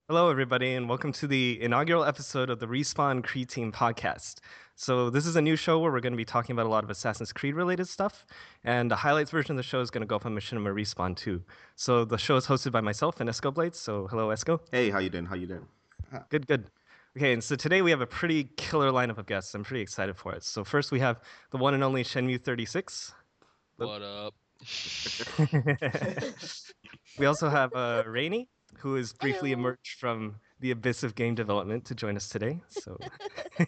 Hello, everybody, and welcome to the inaugural episode of the Respawn Creed Team podcast. So, this is a new show where we're going to be talking about a lot of Assassin's Creed related stuff, and the highlights version of the show is going to go up on Machinima Respawn too. So, the show is hosted by myself and EscoBlades. So, hello, Esco. Hey, how you doing? How you doing? Good, good. Okay, and so today we have a pretty killer lineup of guests. I'm pretty excited for it. So, first we have the one and only Shenmue 36. What up? We also have Rainie, who has briefly Hello. emerged from the abyss of game development to join us today. So, Hi.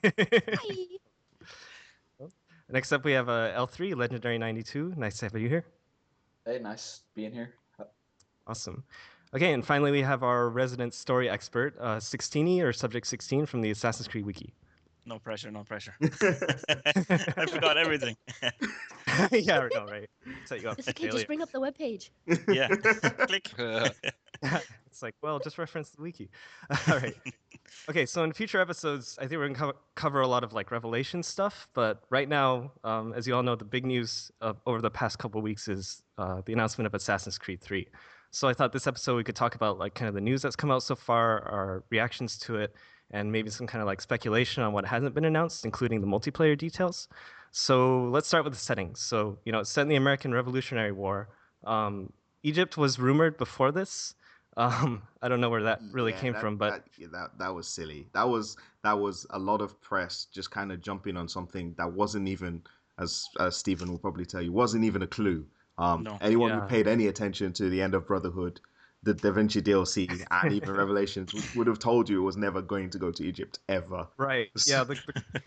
next up we have L3 Legendary 92. Nice to have you here. Hey, nice being here. Awesome. Okay, and finally we have our resident story expert, Sicksteeny or Subject 16 from the Assassin's Creed Wiki. No pressure, no pressure. I forgot everything. Yeah, I know, right? Set you up It's okay, failure. just bring up the webpage. Yeah. Click. It's like, well, just reference the wiki. All right. Okay, so in future episodes, I think we're going to cover a lot of like Revelation stuff. But right now, as you all know, the big news over the past couple of weeks is the announcement of Assassin's Creed 3. So I thought this episode we could talk about like kind of the news that's come out so far, our reactions to it, and maybe some kind of like speculation on what hasn't been announced, including the multiplayer details. So let's start with the settings. So, it's set in the American Revolutionary War. Egypt was rumored before this. I don't know where that really came from, but that was silly. That was a lot of press just kind of jumping on something that wasn't even, as Stephen will probably tell you, wasn't even a clue. No. Anyone Yeah. who paid any attention to the end of Brotherhood, the Da Vinci DLC, and even Revelations would have told you it was never going to go to Egypt ever. right. Yeah, the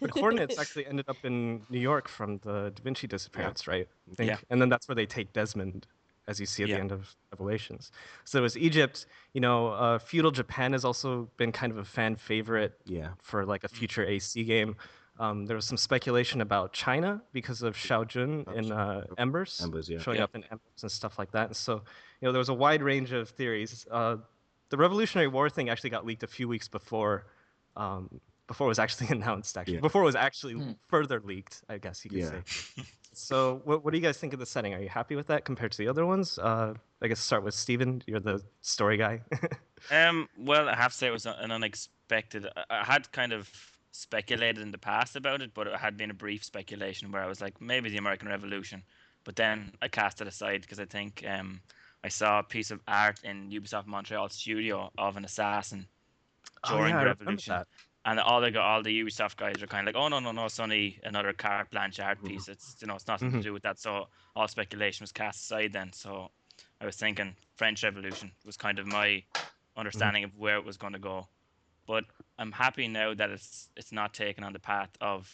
coordinates actually ended up in New York from the Da Vinci disappearance, right? I think. Yeah. And then that's where they take Desmond, as you see at Yeah. the end of Revelations. So it was Egypt. Feudal Japan has also been kind of a fan favorite Yeah. for like a future AC game. There was some speculation about China because of Xiao Jun in Embers, Embers, yeah. showing Yeah. up in Embers and stuff like that. And so, there was a wide range of theories. The Revolutionary War thing actually got leaked a few weeks before it was actually announced. Actually, Yeah. before it was actually further leaked, I guess you could Yeah. say. So, what do you guys think of the setting? Are you happy with that compared to the other ones? I guess start with Steven. You're the story guy. Well, I have to say it was an unexpected. I had kind of speculated in the past about it, but it had been a brief speculation where I was like, maybe the American Revolution. But then I cast it aside because I think I saw a piece of art in Ubisoft Montreal studio of an assassin during yeah, I the remember Revolution. that. And all the Ubisoft guys are kind of like, oh no, it's only another carte blanche art piece. It's it's nothing to do with that. So all speculation was cast aside then. So I was thinking French Revolution was kind of my understanding of where it was going to go. But I'm happy now that it's not taken on the path of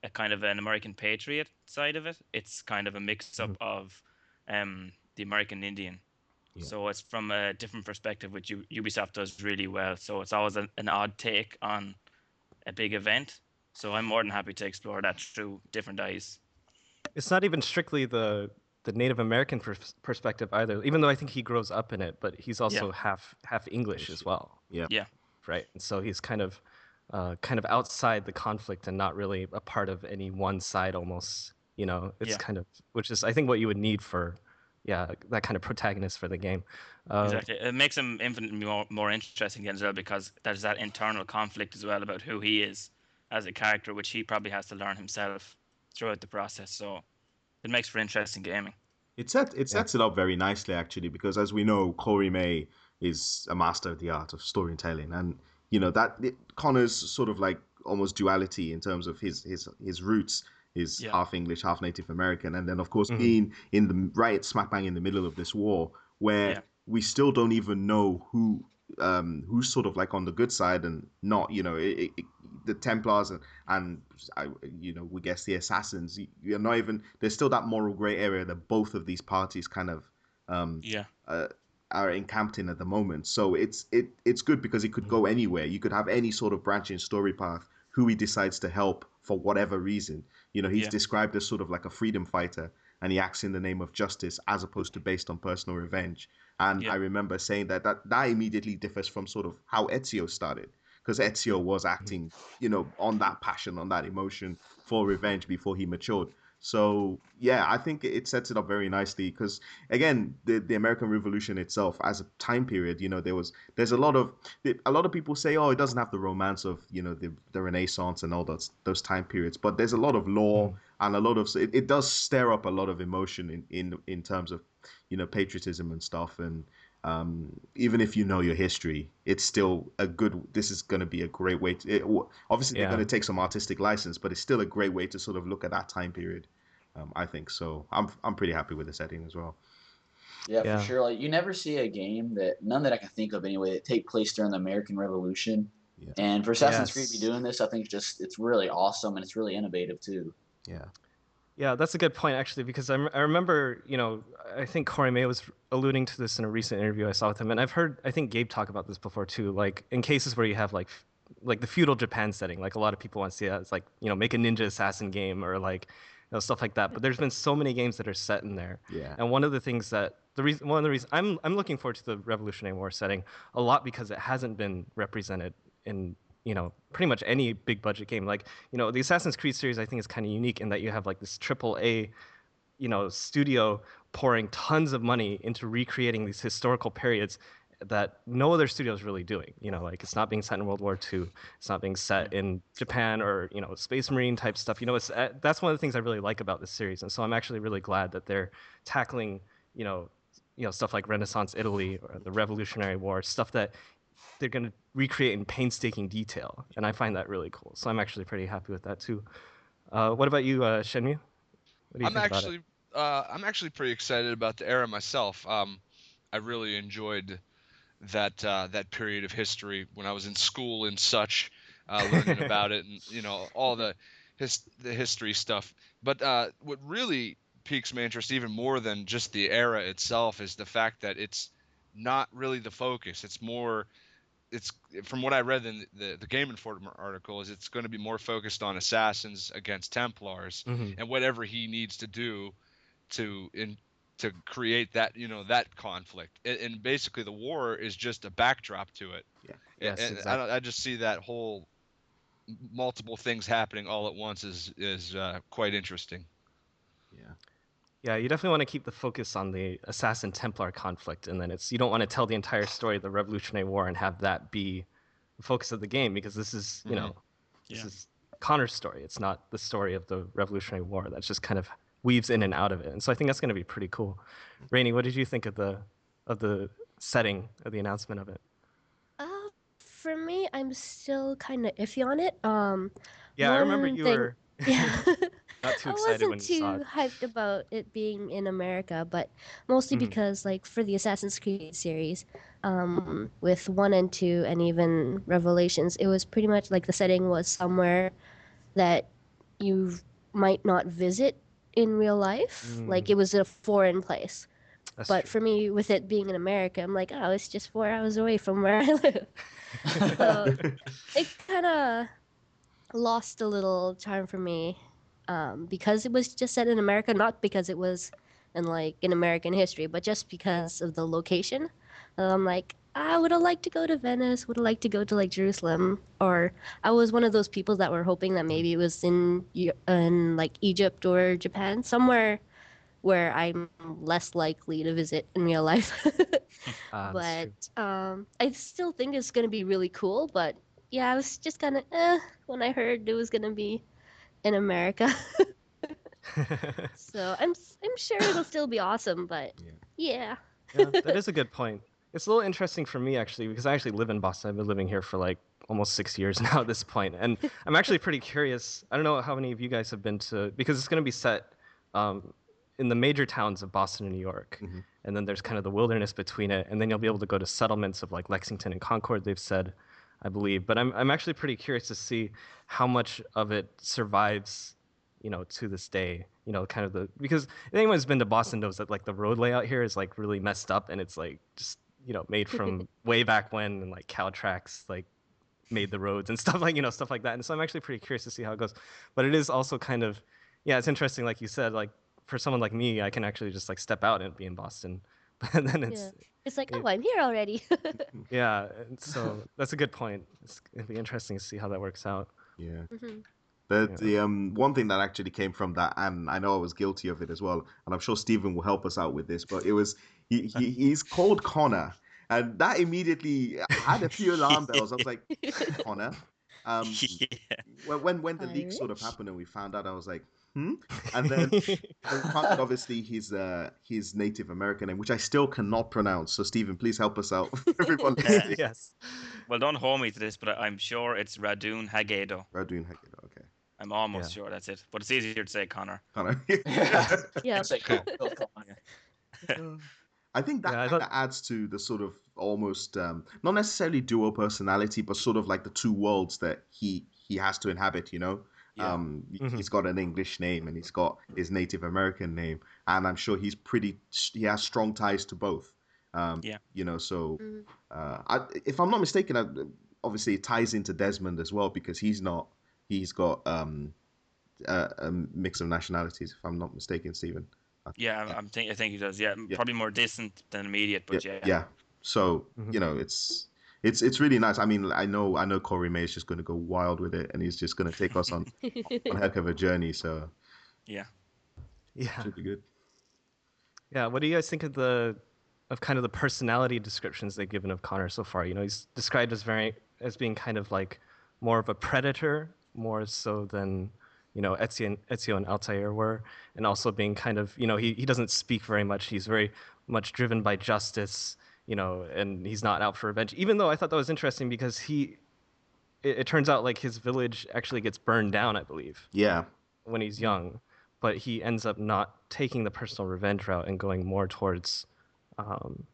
a kind of an American patriot side of it. It's kind of a mix up of the American Indian. Yeah. So it's from a different perspective, which Ubisoft does really well. So it's always an odd take on a big event. So I'm more than happy to explore that through different eyes. It's not even strictly the Native American perspective either. Even though I think he grows up in it, but he's also Yeah. half English as well, Yeah. Yeah, right? And so he's kind of outside the conflict and not really a part of any one side. Almost, it's Yeah. kind of, which is I think what you would need for, that kind of protagonist for the game. exactly. It makes him infinitely more interesting as well because there's that internal conflict as well about who he is as a character, which he probably has to learn himself throughout the process. So it makes for interesting gaming. It sets it up very nicely actually because as we know, Corey May is a master of the art of storytelling, and Connor's sort of like almost duality in terms of his roots is Yeah. half English, half Native American, and then of course being in the right smack bang in the middle of this war where Yeah. we still don't even know who's sort of like on the good side and not, the Templars and we guess the assassins. You're not even there's still that moral gray area that both of these parties kind of Yeah. are encamped in at the moment. So it's good because it could go anywhere. You could have any sort of branching story path. Who he decides to help for whatever reason. He's Yeah. described as sort of like a freedom fighter, and he acts in the name of justice as opposed to based on personal revenge. And Yeah. I remember saying that immediately differs from sort of how Ezio started, because Ezio was acting, on that passion, on that emotion for revenge before he matured. So yeah, I think it sets it up very nicely because again, the American Revolution itself as a time period, there's a lot of people say, oh, it doesn't have the romance of the Renaissance and all those time periods, but there's a lot of lore Mhm. and a lot of it does stir up a lot of emotion in terms of patriotism and stuff. And even if you know your history, it's still a good. This is going to be a great way to. Obviously, they're going Yeah. to take some artistic license, but it's still a great way to sort of look at that time period. I think so. I'm pretty happy with the setting as well. Yeah, for Yeah. sure. Like you never see a game none that I can think of anyway that take place during the American Revolution. Yeah, And for Assassin's Creed to be Yes. doing this, I think it's really awesome and it's really innovative too. yeah, Yeah, that's a good point actually, because I remember, I think Corey May was alluding to this in a recent interview I saw with him, and I think Gabe talked about this before too. Like in cases where you have like the feudal Japan setting, like a lot of people want to see that. It's like make a ninja assassin game or like stuff like that. But there's been so many games that are set in there, yeah, and one of the things that one of the reasons I'm looking forward to the Revolutionary War setting a lot because it hasn't been represented in pretty much any big budget game. Like the Assassin's Creed series I think is kind of unique in that you have like this triple A studio pouring tons of money into recreating these historical periods that no other studio is really doing. Like it's not being set in World War II, it's not being set in Japan or Space Marine type stuff. It's that's one of the things I really like about this series, and so I'm actually really glad that they're tackling stuff like Renaissance Italy or the Revolutionary War, stuff that they're going to recreate in painstaking detail, and I find that really cool. So I'm actually pretty happy with that too. What about you, Shenmue? What do you I'm think about it? actually I'm actually pretty excited about the era myself. I really enjoyed that period of history when I was in school and such, learning about it and all the history stuff. But what really piques my interest even more than just the era itself is the fact that it's not really the focus. It's from what I read in the Game Informer article is it's going to be more focused on assassins against Templars Hmm. and whatever he needs to do to in to create that conflict. And basically the war is just a backdrop to it. yeah, Yes, And exactly. I just see that whole multiple things happening all at once is quite interesting. yeah, Yeah, you definitely want to keep the focus on the assassin Templar conflict, and then you don't want to tell the entire story of the Revolutionary War and have that be the focus of the game because this is Hmm. this Yeah. is Connor's story. It's not the story of the Revolutionary War. That's just kind of weaves in and out of it, and so I think that's going to be pretty cool. Rainey, what did you think of the setting of the announcement of it? Uh, for me, I'm still kind of iffy on it. Yeah, I remember One you thing, were yeah, not too I excited wasn't when you saw too it. hyped about it being in America, but mostly Hmm. because, like, for the Assassin's Creed series, with one and two, and even Revelations, it was pretty much like the setting was somewhere that you might not visit in real life. Like, Mm, it was a foreign place. that's But true. for me, with it being in America, I'm like, oh, it's just 4 hours away from where I live. So it kind of lost a little charm for me, because it was just set in America, not because it was in like in American history, but just because of the location. I'm like, I would have liked to go to Venice, would have liked to go to like Jerusalem, or I was one of those people that were hoping that maybe it was in like Egypt or Japan, somewhere where I'm less likely to visit in real life. That's But true. I still think it's gonna be really cool. But yeah, I was just kind of when I heard it was gonna be in America. So I'm sure it'll still be awesome. But yeah, yeah. Yeah, that is a good point. It's a little interesting for me actually because I actually live in Boston. I've been living here for like almost 6 years now at this point, and I'm actually pretty curious. I don't know how many of you guys have been to because it's going to be set um, in the major towns of Boston and New York, hmm and then there's kind of the wilderness between it, and then you'll be able to go to settlements of like Lexington and Concord. They've said, I believe, but I'm actually pretty curious to see how much of it survives to this day, kind of because if anyone's been to Boston knows that like the road layout here is like really messed up and it's like just, made from way back when and like cow tracks like made the roads and stuff like, stuff like that. And so I'm actually pretty curious to see how it goes. But it is also kind of, yeah, it's interesting. Like you said, like for someone like me, I can actually just like step out and be in Boston. But then Yeah. It's like, it, oh, I'm here already. yeah. And so that's a good point. It'll be interesting to see how that works out. yeah. Hmm. The one thing that actually came from that, and I know I was guilty of it as well, and I'm sure Stephen will help us out with this, but it was he's called Connor, and that immediately had a few alarm bells. I was like, Connor. Yeah. When the leak sort of Irish? happened and we found out, I was like, hmm. And then we found out obviously he's Native American name, which I still cannot pronounce. So Stephen, please help us out. Everyone listening. Yes. Well, don't hold me to this, but I'm sure it's Radun Hagedo. Radun Hagedo, okay. I'm almost sure that's it, but it's easier to say Connor. Connor. Yeah. Say Connor. I think that Yeah, I kind of thought- adds to the sort of almost not necessarily dual personality, but sort of like the two worlds that he has to inhabit. You know, Yeah. he's got an English name and he's got his Native American name, and I'm sure he has strong ties to both. Yeah. You know, so Mhm. if I'm not mistaken, obviously it ties into Desmond as well because he's got a mix of nationalities. If I'm not mistaken, Stephen. Yeah, I think he does. Yeah, Yeah. probably more distant than immediate, but yeah. Yeah. So Mhm. you know, it's really nice. I mean, I know Corey May is just going to go wild with it, and he's just going to take us on a heck of a journey. So Yeah. Yeah. should be good. Yeah. What do you guys think of kind of the personality descriptions they've given of Connor so far? You know, he's described as being kind of like more of a predator, more so than Ezio and Altair were, and also being kind of he doesn't speak very much. He's very much driven by justice, and he's not out for revenge. Even though I thought that was interesting because it turns out like his village actually gets burned down, I believe, Yeah. when he's young, but he ends up not taking the personal revenge route and going more towards, um,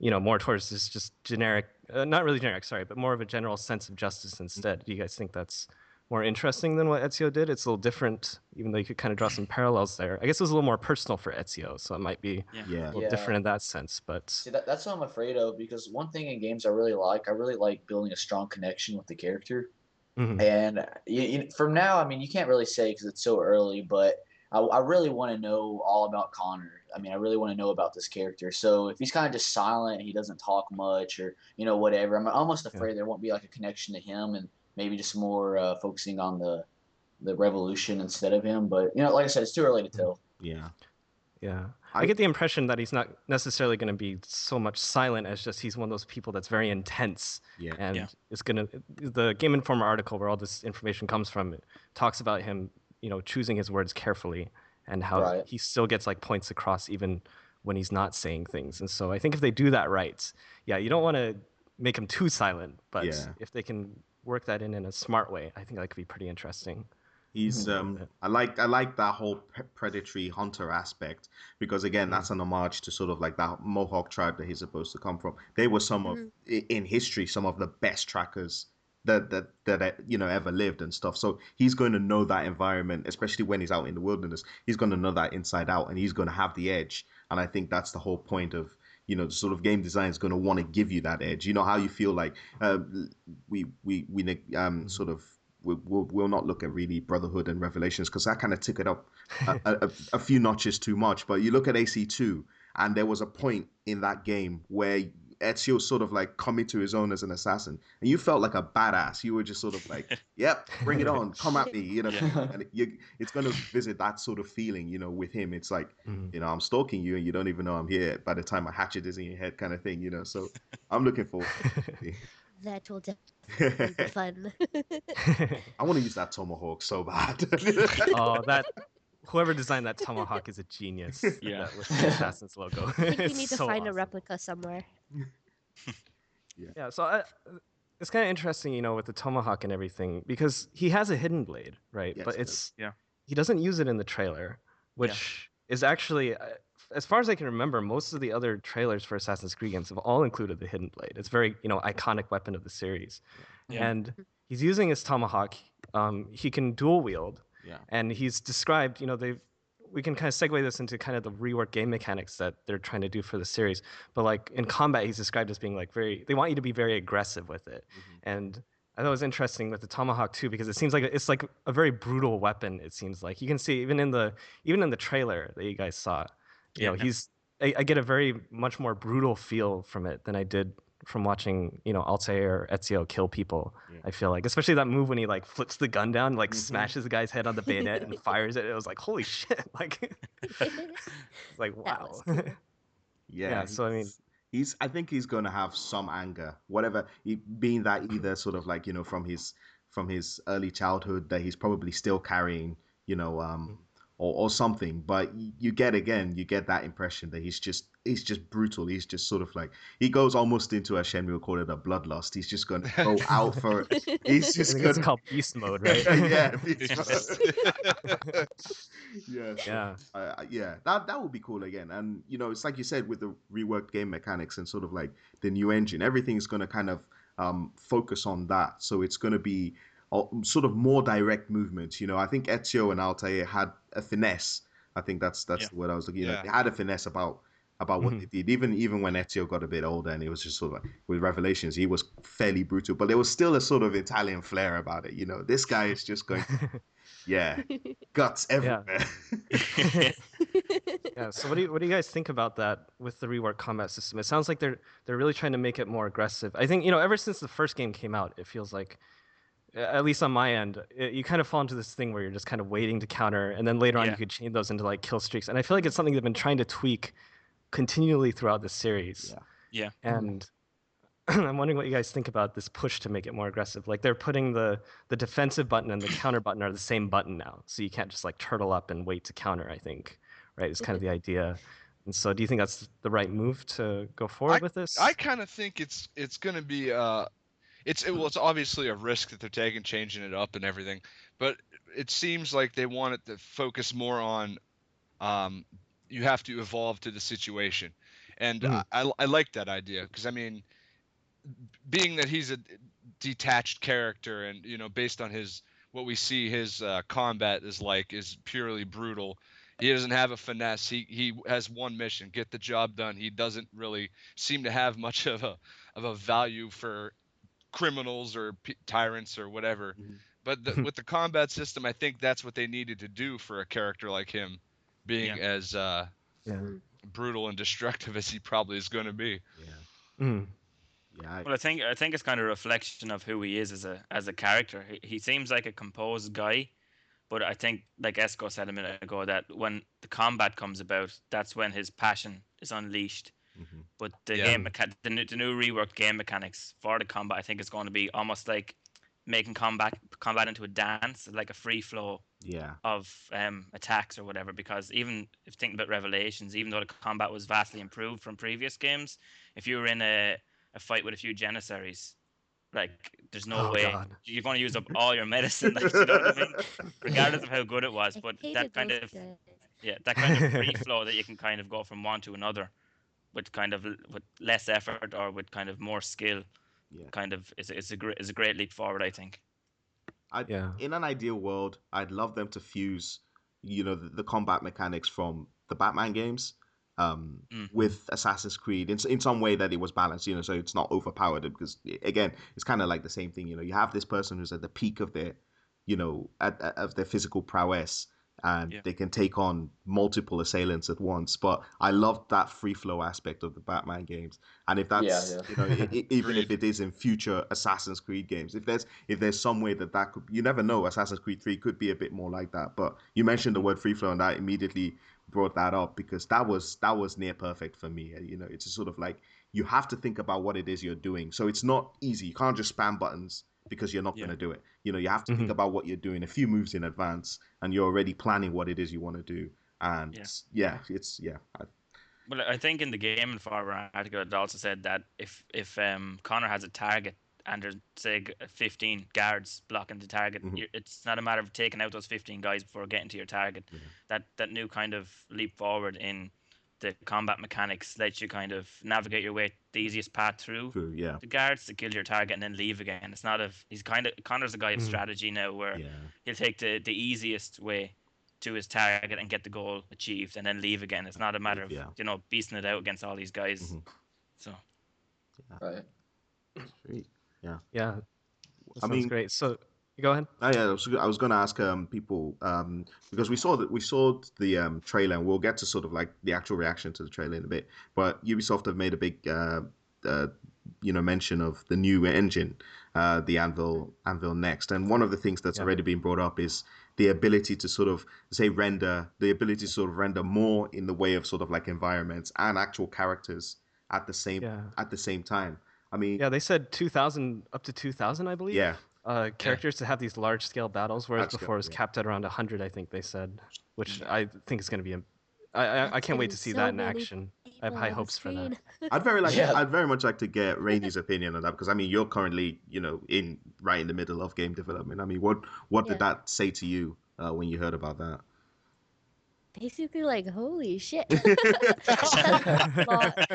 more towards this just generic, not really generic, sorry, but more of a general sense of justice instead. Do you guys think that's more interesting than what Ezio did? It's a little different, even though you could kind of draw some parallels there. I guess it was a little more personal for Ezio, so it might be Yeah. Yeah. a little Yeah. different in that sense. But See, that's what I'm afraid of because one thing in games I really like building a strong connection with the character. Mhm. And from now, I mean, you can't really say because it's so early, but I really want to know all about Connor. I mean, I really want to know about this character. So if he's kind of just silent, he doesn't talk much, or whatever, I'm almost afraid there won't be like a connection to him, and maybe just more focusing on the revolution instead of him. But like I said, it's too early to tell. Yeah. Yeah. I- I get the impression that he's not necessarily going to be so much silent as just he's one of those people that's very intense. Yeah. And Yeah. it's going to, the Game Informer article where all this information comes from, it talks about him, choosing his words carefully and how Right. he still gets like points across even when he's not saying things. And so I think if they do that right, yeah, you don't want to make him too silent, but Yeah. if they can work that in a smart way, I think that could be pretty interesting. He's I like that whole predatory hunter aspect because again that's an homage to sort of like that Mohawk tribe that he's supposed to come from. They were some of in history some of the best trackers that ever lived and stuff. So he's going to know that environment, especially when he's out in the wilderness. He's going to know that inside out, and he's going to have the edge. And I think that's the whole point of the sort of game design is going to want to give you that edge. You know how you feel like we sort of we'll not look at really Brotherhood and Revelations because that kind of took it up a few notches too much. But you look at ACIII, and there was a point in that game where Ezio sort of like coming to his own as an assassin, and you felt like a badass. You were just sort of like, "Yep, bring it on, come at me," And it's going to visit that sort of feeling, with him. It's like, I'm stalking you, and you don't even know I'm here. By the time a hatchet is in your head, kind of thing, So I'm looking forward to it. That will definitely be fun. I want to use that tomahawk so bad. Oh, whoever designed that tomahawk is a genius. Yeah. With the Assassin's logo. I think we It's need to so find a awesome. replica somewhere. Yeah, so it's kind of interesting, with the tomahawk and everything, because he has a hidden blade, right? Yes, But he it's Yeah. he doesn't use it in the trailer, which is actually, as far as I can remember, most of the other trailers for Assassin's Creed games have all included the hidden blade. It's very, iconic weapon of the series, Yeah. and he's using his tomahawk. He can dual wield, Yeah. and he's described, we can kind of segue this into kind of the rework game mechanics that they're trying to do for the series. But like in combat, he's described as being like they want you to be very aggressive with it. And I thought it was interesting with the tomahawk too, because it seems like it's like a very brutal weapon. It seems like you can see even in the trailer that you guys saw, Yeah. I get a very much more brutal feel from it than I did from watching, Altair or Ezio kill people. Yeah. I feel like, especially that move when he like flips the gun down, like Mhm. smashes the guy's head on the bayonet and fires it. It was like, holy shit! Like, it's like That wow. was cool. Yeah. So I mean, he's I think he's going to have some anger, whatever, being that either sort of like, from his early childhood that he's probably still carrying, or something. But you get that impression that he's just brutal. He's just sort of like, he goes almost into, as Shenmue would call it, a bloodlust. He's just going to go out for it. He's I just think going it's to called beast mode, right? yeah, Beast mode. Yeah, so, Yeah. yeah, that would be cool again. And it's like you said, with the reworked game mechanics and sort of like the new engine, everything's going to kind of focus on that. So it's going to be sort of more direct movements. I think Ezio and Altair had a finesse. I think that's Yeah. the word I was looking at. Yeah. They had a finesse about what they did. Even when Ezio got a bit older, and it was just sort of like, with Revelations, he was fairly brutal, but there was still a sort of Italian flair about it. This guy is just going, yeah, guts everywhere. Yeah. So what do you guys think about that with the rework combat system? It sounds like they're really trying to make it more aggressive. I think, ever since the first game came out, it feels like, at least on my end, you kind of fall into this thing where you're just kind of waiting to counter, and then later on Yeah. you could chain those into like kill streaks. And I feel like it's something they've been trying to tweak continually throughout the series. Yeah. Yeah. And I'm wondering what you guys think about this push to make it more aggressive. Like, they're putting the defensive button and the counter button are the same button now, so you can't just like turtle up and wait to counter. I think, right? It's kind of the idea. And so, do you think that's the right move to go forward with this? I kind of think it's going to be it's obviously a risk that they're taking, changing it up and everything, but it seems like they want it to focus more on you have to evolve to the situation, and I like that idea, because I mean, being that he's a detached character, and based on what we see his combat is purely brutal. He doesn't have a finesse. He has one mission: get the job done. He doesn't really seem to have much of a value for criminals or tyrants or whatever. Mhm. But with the combat system, I think that's what they needed to do for a character like him, being as Yeah. brutal and destructive as he probably is going to be. Yeah. Mm. Yeah. Well, I think it's kind of a reflection of who he is as a character. He seems like a composed guy, but I think, like Esco said a minute ago, that when the combat comes about, that's when his passion is unleashed. Mhm. But the Yeah. the new reworked game mechanics for the combat, I think, is going to be almost like making combat into a dance, like a free flow Yeah. of attacks or whatever. Because even if thinking about Revelations, even though the combat was vastly improved from previous games, if you were in a fight with a few Janissaries, like, there's no Oh, way God. you're going to use up all your medicine. Like, you know what I mean? Regardless of how good it was, I but hated that kind those of guys. that kind of free flow that you can kind of go from one to another with less effort or with kind of more skill, Yeah. kind of is a great leap forward, I think. Yeah. In an ideal world, I'd love them to fuse, the combat mechanics from the Batman games, with Assassin's Creed in some way that it was balanced, so it's not overpowered. Because again, it's kind of like the same thing. You have this person who's at the peak of their, of their physical prowess, and Yeah. they can take on multiple assailants at once. But I love that free flow aspect of the Batman games. And if that's, even if Agreed. it is in future Assassin's Creed games, if there's some way that could, you never know, Assassin's Creed 3 could be a bit more like that. But you mentioned the word free flow, and I immediately brought that up, because that was near perfect for me. It's a sort of like, you have to think about what it is you're doing. So it's not easy. You can't just spam buttons because you're not Yeah. going to do it. You have to think about what you're doing a few moves in advance, and you're already planning what it is you want to do. And Well, I think in the Game Informer article, it also said that if Connor has a target and there's, say, 15 guards blocking the target, it's not a matter of taking out those 15 guys before getting to your target. That new kind of leap forward in the combat mechanics lets you kind of navigate your way the easiest path through the guards to kill your target and then leave again. It's not Connor's a guy of strategy now, where he'll take the easiest way to his target and get the goal achieved and then leave again. It's not a matter of beasting it out against all these guys. So Right. Great. Yeah. Yeah. That I sounds mean, great. So, go ahead. yeah, I was going to ask people, because we saw the trailer, and we'll get to sort of like the actual reaction to the trailer in a bit. But Ubisoft have made a big mention of the new engine, the AnvilNext, and one of the things that's Yeah. already been brought up is the ability to sort of render more in the way of sort of like environments and actual characters at the same Yeah. time. I mean, Yeah, they said 2,000 up to 2,000, I believe. yeah, Characters to have these large scale battles, whereas large scale, before it was yeah. capped at around 100, I think they said, which Yeah. I think is going to be. I That's can't gonna wait be to see so that in many action. I have people high on the hopes for that. screen. Yeah. I'd very much like to get Rainie's opinion on that because I mean you're currently right in the middle of game development. I mean what did Yeah. that say to you when you heard about that? Basically, like, holy shit. That's a lot.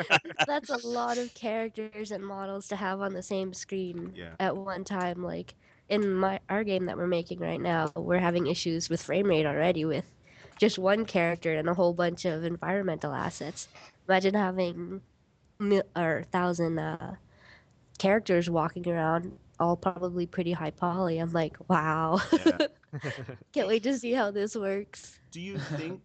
That's a lot of characters and models to have on the same screen Yeah. at one time. Like in our game that we're making right now, we're having issues with frame rate already with just one character and a whole bunch of environmental assets. Imagine having or thousand characters walking around, all probably pretty high poly. I'm like, wow. Yeah. Can't wait to see how this works. Do you think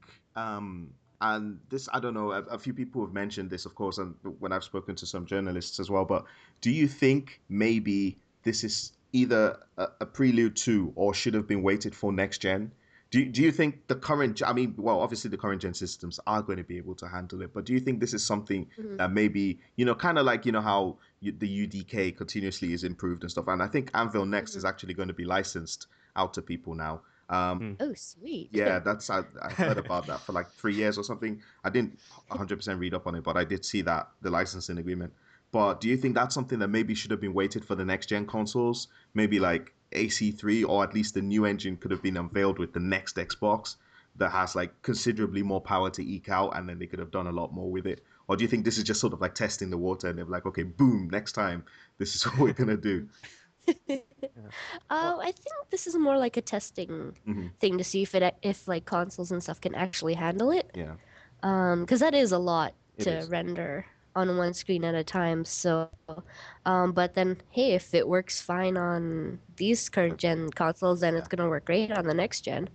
and this I don't know a few people have mentioned this of course and when I've spoken to some journalists as well, but do you think maybe this is either a prelude to or should have been waited for next gen? Do you think the current, I mean, well, obviously the current gen systems are going to be able to handle it, but do you think this is something Mhm. that maybe, kind of like, how the UDK continuously is improved and stuff? And I think AnvilNext Mhm. is actually going to be licensed out to people now. Oh, sweet. Yeah, I heard about that for like 3 years or something. I didn't 100% read up on it, but I did see that the licensing agreement. But do you think that's something that maybe should have been waited for the next gen consoles? Maybe like AC3 or at least the new engine could have been unveiled with the next Xbox that has like considerably more power to eke out, and then they could have done a lot more with it. Or do you think this is just sort of like testing the water and they're like, okay, boom, next time this is what we're gonna do? Yeah. Well, I think this is more like a testing Hmm. thing to see if like consoles and stuff can actually handle it. Yeah, Because that is a lot it to is. render on one screen at a time. So, but then hey, if it works fine on these current gen consoles, then it's Yeah. gonna work great on the next gen.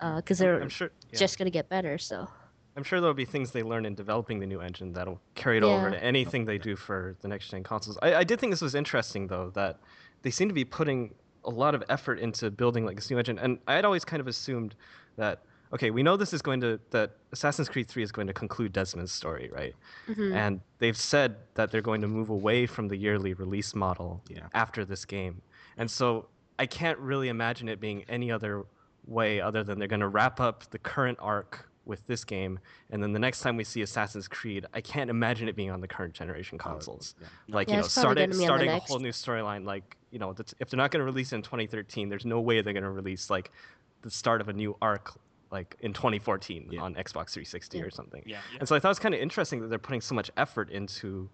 Mhm. Because I'm they're sure. Yeah. just gonna get better. So I'm sure there'll be things they learn in developing the new engine that'll carry it over yeah. to anything they do for the next gen consoles. I did think this was interesting though that they seem to be putting a lot of effort into building like this new engine, and I had always kind of assumed that okay, we know this is going to that Assassin's Creed 3 is going to conclude Desmond's story, right? Hmm. And they've said that they're going to move away from the yearly release model Yeah. after this game, and so I can't really imagine it being any other way other than they're going to wrap up the current arc with this game, and then the next time we see Assassin's Creed, I can't imagine it being on the current generation consoles. Yeah. Like, Yeah, it's probably gonna be on the starting a next. whole new storyline. Like, if they're not going to release it in 2013, there's no way they're going to release like the start of a new arc like in 2014 Yeah. on Xbox 360 Yeah. or something. Yeah. And so I thought it was kind of interesting that they're putting so much effort into.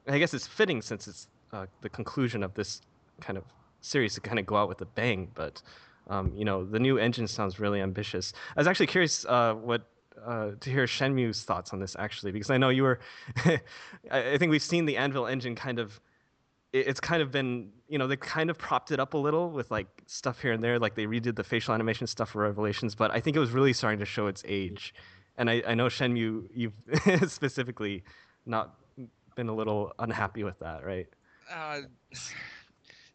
I guess it's fitting since it's the conclusion of this kind of series to kind of go out with a bang. But the new engine sounds really ambitious. I was actually curious to hear Shenmue's thoughts on this actually, because I know you were. I think we've seen the Anvil engine kind of. It's kind of been, they kind of propped it up a little with like stuff here and there, like they redid the facial animation stuff for Revelations, but I think it was really starting to show its age. And I know Shenmue, you've specifically not been a little unhappy with that, right? Uh,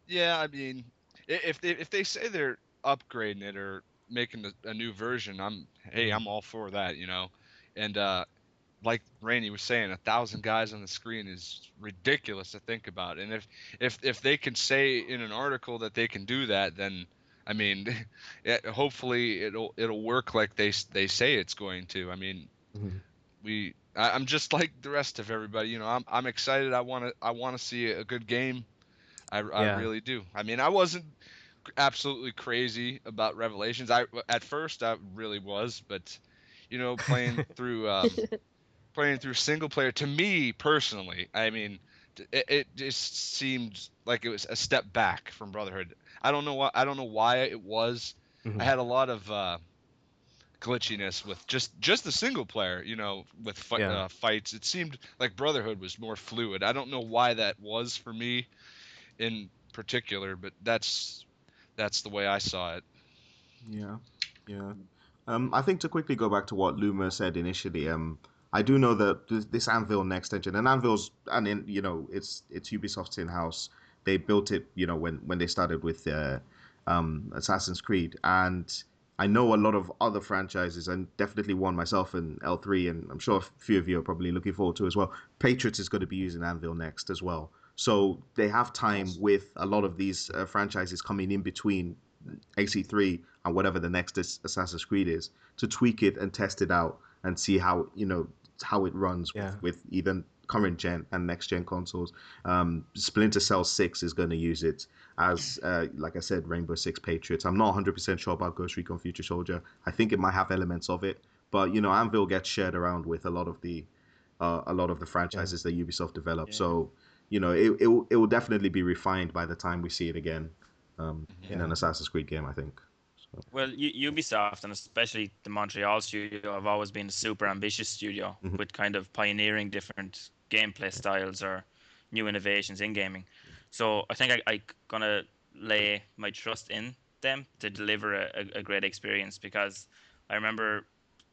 yeah, I mean, if they say they're upgrading it or making a new version, I'm all for that, And like Rainey was saying, 1,000 guys on the screen is ridiculous to think about. And if they can say in an article that they can do that, then I mean, hopefully it'll work like they say it's going to. I mean, I'm just like the rest of everybody. I'm excited. I want to see a good game. I Yeah. really do. I mean, I wasn't absolutely crazy about Revelations. At first I really was, but playing through single player, to me personally, I mean, it just seemed like it was a step back from Brotherhood. I don't know why it was. I had a lot of glitchiness with just the single player, with Yeah. fights. It seemed like Brotherhood was more fluid. I don't know why that was for me in particular, but that's the way I saw it. Yeah, yeah. I think to quickly go back to what Loomer said initially, I do know that this AnvilNext engine, and it's Ubisoft's in-house. They built it, when they started with Assassin's Creed, and I know a lot of other franchises, and definitely one myself in L3, and I'm sure a few of you are probably looking forward to as well. Patriots is going to be using AnvilNext as well, so they have time with a lot of these franchises coming in between AC3 and whatever the next Assassin's Creed is to tweak it and test it out and see how it runs with even current gen and next gen consoles. Splinter Cell 6 is going to use it as, like I said, Rainbow Six Patriots. I'm not 100% sure about Ghost Recon Future Soldier. I think it might have elements of it, but Anvil gets shared around with a lot of the franchises that Ubisoft developed. So it will definitely be refined by the time we see it again in an Assassin's Creed game, I think. So. Well, Ubisoft, and especially the Montreal studio, have always been a super ambitious studio with kind of pioneering different gameplay styles or new innovations in gaming. So I think I gonna lay my trust in them to deliver a great experience, because I remember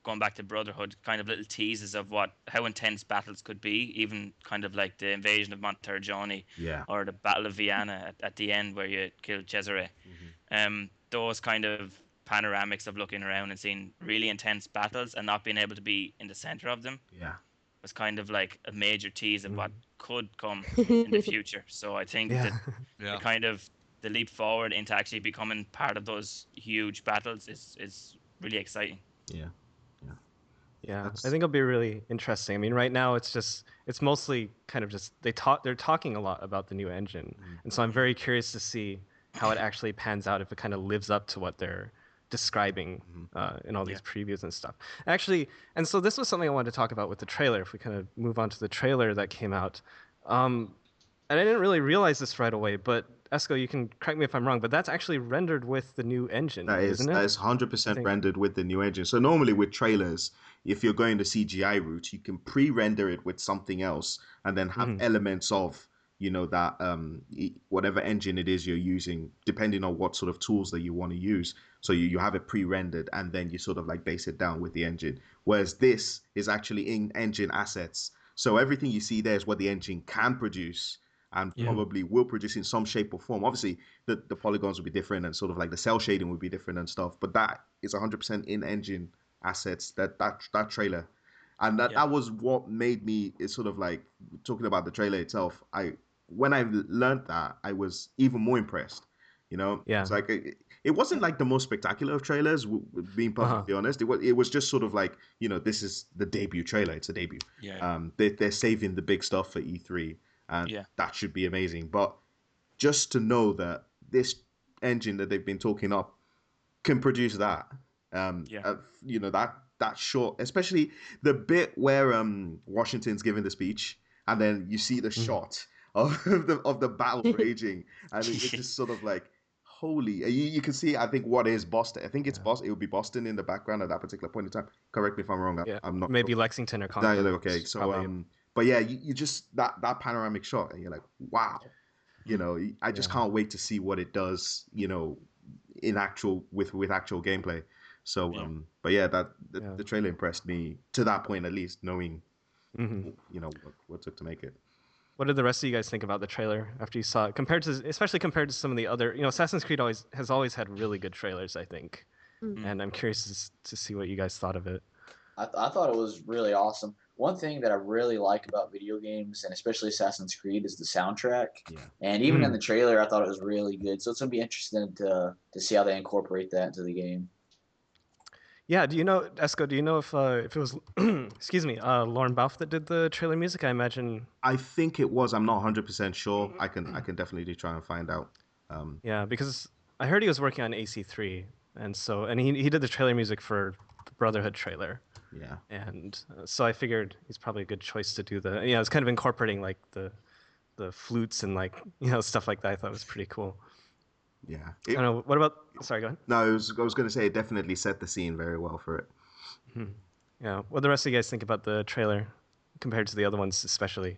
going back to Brotherhood, kind of little teases of how intense battles could be, even kind of like the invasion of Montergioni or the Battle of Vienna at the end where you killed Cesare. Those kind of panoramics of looking around and seeing really intense battles and not being able to be in the center of them was kind of like a major tease of what could come in the future. So I think that the leap forward into actually becoming part of those huge battles is really exciting. Yeah, I think it'll be really interesting. I mean, right now it's mostly kind of just they're talking a lot about the new engine, and so I'm very curious to see how it actually pans out, if it kind of lives up to what they're describing in all these previews and stuff. Actually, and so this was something I wanted to talk about with the trailer. If we kind of move on to the trailer that came out, and I didn't really realize this right away, but Esco, you can correct me if I'm wrong, but that's actually rendered with the new engine, isn't it? That is 100% rendered with the new engine. So normally with trailers, if you're going the CGI route, you can pre-render it with something else and then have elements of that whatever engine it is you're using, depending on what sort of tools that you want to use. So you have it pre-rendered and then you sort of like base it down with the engine. Whereas this is actually in engine assets. So everything you see there is what the engine can produce and probably will produce in some shape or form. Obviously, the polygons will be different and sort of like the cell shading will be different and stuff, but that is 100% in-engine assets, that trailer. And that was what made me, it's sort of like, talking about the trailer itself, when I learned that, I was even more impressed. It's like, it wasn't like the most spectacular of trailers, being perfectly honest. It was just sort of like, this is the debut trailer. It's a debut. They're saving the big stuff for E3. And that should be amazing. But just to know that this engine that they've been talking up can produce that, that short, especially the bit where Washington's giving the speech, and then you see the shot of the battle raging, and it's just sort of like, holy! You can see, I think, what is Boston. I think it's Boston. It would be Boston in the background at that particular point in time. Correct me if I'm wrong. I'm not. Maybe sure. Lexington or Concord. Okay, so but yeah, you just that panoramic shot, and you're like, wow, I just can't wait to see what it does, in actual with actual gameplay. So, but yeah, the trailer impressed me to that point, at least, knowing, what took to make it. What did the rest of you guys think about the trailer after you saw it, especially compared to some of the other, Assassin's Creed has always had really good trailers, I think, and I'm curious to see what you guys thought of it. I thought it was really awesome. One thing that I really like about video games, and especially Assassin's Creed, is the soundtrack. Yeah. And even in the trailer, I thought it was really good. So it's going to be interesting to see how they incorporate that into the game. Yeah, Esco, do you know if it was, excuse me, Lauren Balfe that did the trailer music? I imagine. I think it was. I'm not 100% sure. I can definitely try and find out. Yeah, because I heard he was working on AC3, and he did the trailer music for the Brotherhood trailer. Yeah. And so I figured he's probably a good choice to do it's kind of incorporating like the flutes and like, stuff like that. I thought it was pretty cool. Yeah. I don't know. What about, sorry, go ahead. No, I was going to say it definitely set the scene very well for it. Yeah. What do the rest of you guys think about the trailer compared to the other ones, especially?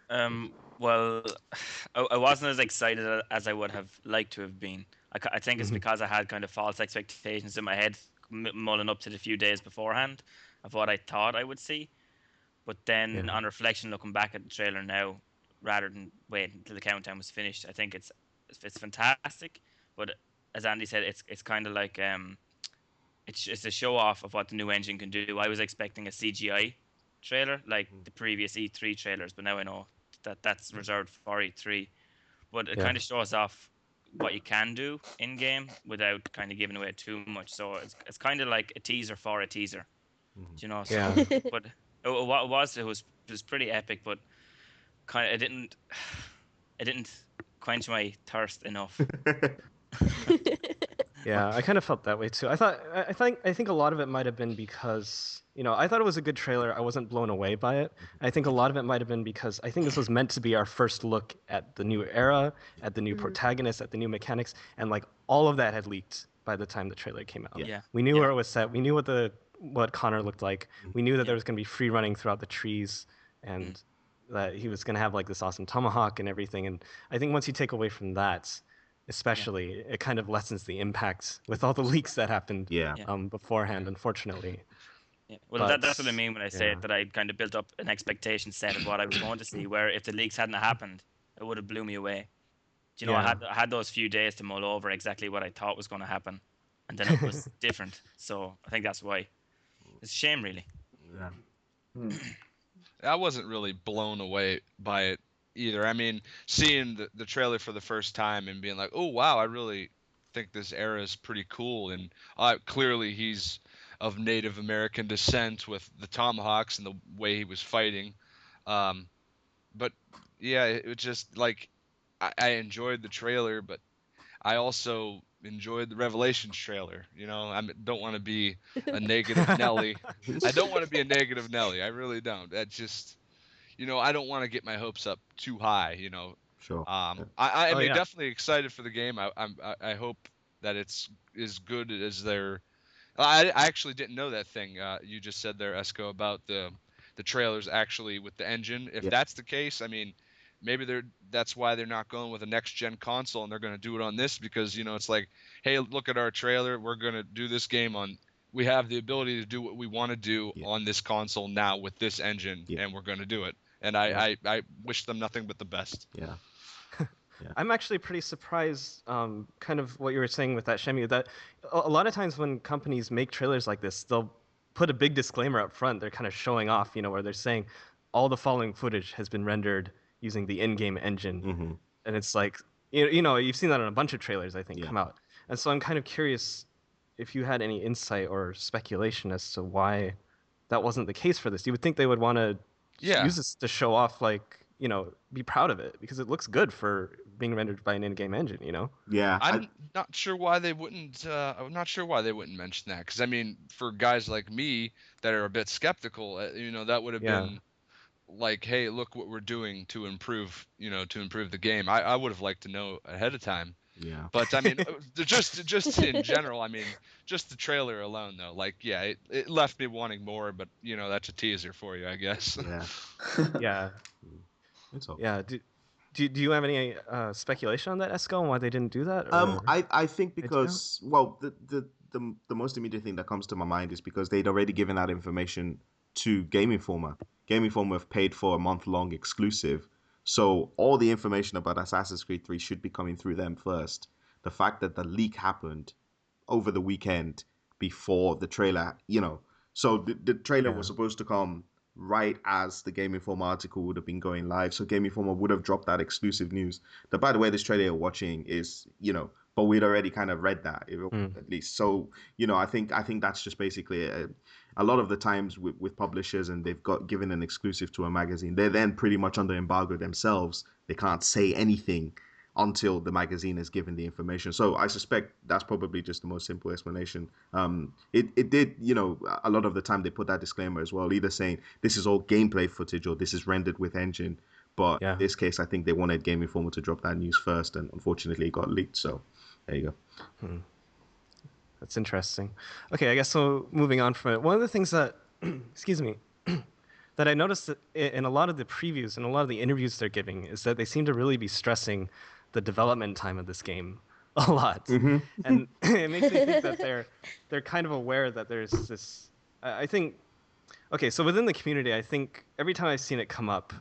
Well, I wasn't as excited as I would have liked to have been. I think it's because I had kind of false expectations in my head mulling up to the few days beforehand of what I thought I would see. But then on reflection, looking back at the trailer now, rather than wait until the countdown was finished, I think it's fantastic. But as Andy said, it's kind of like it's a show off of what the new engine can do. I was expecting a CGI trailer like the previous E3 trailers, but now I know that that's reserved for E3. But it kind of shows off what you can do in game without kind of giving away too much. So it's kind of like a teaser for a teaser, you know. So, but what it was pretty epic, but kind of it didn't quench my thirst enough. Yeah, I kind of felt that way too. I think a lot of it might have been because, you know, I thought it was a good trailer. I wasn't blown away by it. I think a lot of it might have been because I think this was meant to be our first look at the new era, at the new protagonist, at the new mechanics, and like all of that had leaked by the time the trailer came out. Yeah. We knew where it was set. We knew what Connor looked like. We knew that there was going to be free running throughout the trees, and that he was going to have like this awesome tomahawk and everything. And I think once you take away from that, especially, it kind of lessens the impact with all the leaks that happened beforehand, unfortunately. Yeah. Well, that's what I mean when I say that I kind of built up an expectation set of what I was going to see, where if the leaks hadn't happened, it would have blew me away. Do you know, I had those few days to mull over exactly what I thought was going to happen, and then it was different. So I think that's why. It's a shame, really. Yeah. I wasn't really blown away by it either. I mean, seeing the trailer for the first time and being like, oh, wow, I really think this era is pretty cool. And clearly he's of Native American descent with the tomahawks and the way he was fighting. But, yeah, it was just like I enjoyed the trailer, but I also enjoyed the Revelations trailer. You know, I don't want to be a negative Nelly. I don't want to be a negative Nelly. I really don't. That just, you know, I don't want to get my hopes up too high. You know. Sure. I mean, definitely excited for the game. I hope that it's as good as their. I actually didn't know that thing you just said there, Esco, about the trailers actually with the engine. If that's the case, I mean, maybe that's why they're not going with a next gen console and they're going to do it on this, because, you know, it's like, hey, look at our trailer. We're going to do this game on. We have the ability to do what we want to do on this console now with this engine, and we're going to do it. And I wish them nothing but the best. Yeah. I'm actually pretty surprised, kind of what you were saying with that, Shemi, that a lot of times when companies make trailers like this, they'll put a big disclaimer up front. They're kind of showing off, you know, where they're saying all the following footage has been rendered using the in-game engine. And it's like, you know, you've seen that on a bunch of trailers, I think, come out. And so I'm kind of curious if you had any insight or speculation as to why that wasn't the case for this. You would think they would want to use this to show off, like, you know, be proud of it, because it looks good for being rendered by an in-game engine, you know? Yeah. I'm not sure why they wouldn't. I'm not sure why they wouldn't mention that, because I mean, for guys like me that are a bit skeptical, you know, that would have been like, hey, look what we're doing to improve, you know, to improve the game. I would have liked to know ahead of time. Yeah. But I mean, just in general, I mean, just the trailer alone, though, like, yeah, it left me wanting more. But you know, that's a teaser for you, I guess. Yeah. Yeah. Do you have any speculation on that, Esco, and why they didn't do that? I think because, well, the most immediate thing that comes to my mind is because they'd already given that information to Game Informer. Game Informer have paid for a month-long exclusive, so all the information about Assassin's Creed 3 should be coming through them first. The fact that the leak happened over the weekend before the trailer, you know, so the trailer was supposed to come right as the Game Informer article would have been going live. So Game Informer would have dropped that exclusive news. That, by the way, this trailer you're watching is, you know, but we'd already kind of read that, at least. So, you know, I think that's just basically a lot of the times with publishers, and they've got given an exclusive to a magazine, they're then pretty much under embargo themselves. They can't say anything until the magazine is given the information. So I suspect that's probably just the most simple explanation. It did, you know, a lot of the time they put that disclaimer as well, either saying this is all gameplay footage or this is rendered with engine. But in this case, I think they wanted Game Informer to drop that news first, and unfortunately it got leaked. So there you go. That's interesting. Okay, I guess so. Moving on from it, one of the things that, excuse me, that I noticed that in a lot of the previews and a lot of the interviews they're giving is that they seem to really be stressing the development time of this game a lot, and it makes me think that they're kind of aware that there's this. I think Okay, so within the community, I think every time I've seen it come up,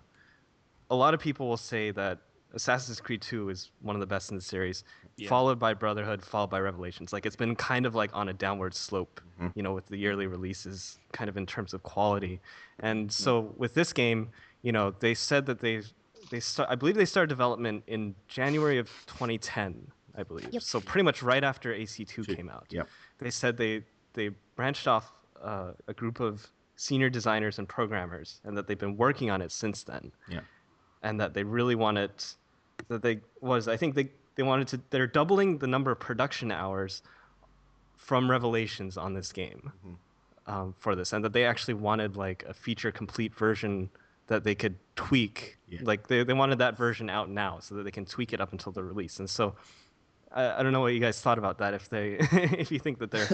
a lot of people will say that Assassin's Creed 2 is one of the best in the series, Yeah. followed by Brotherhood, followed by Revelations. Like it's been kind of like on a downward slope, Mhm. with the yearly releases, kind of in terms of quality. And so with this game, they said that I believe they started development in January of 2010, I believe. Yep. So pretty much right after AC2 Should- came out. Yep. They said they branched off a group of senior designers and programmers, and that they've been working on it since then. Yeah. And that they really wanted I think they wanted to they're doubling the number of production hours from Revelations on this game for this, and that they actually wanted like a feature complete version that they could tweak. Yeah. Like they wanted that version out now so that they can tweak it up until the release. And so I don't know what you guys thought about that, if you think that they're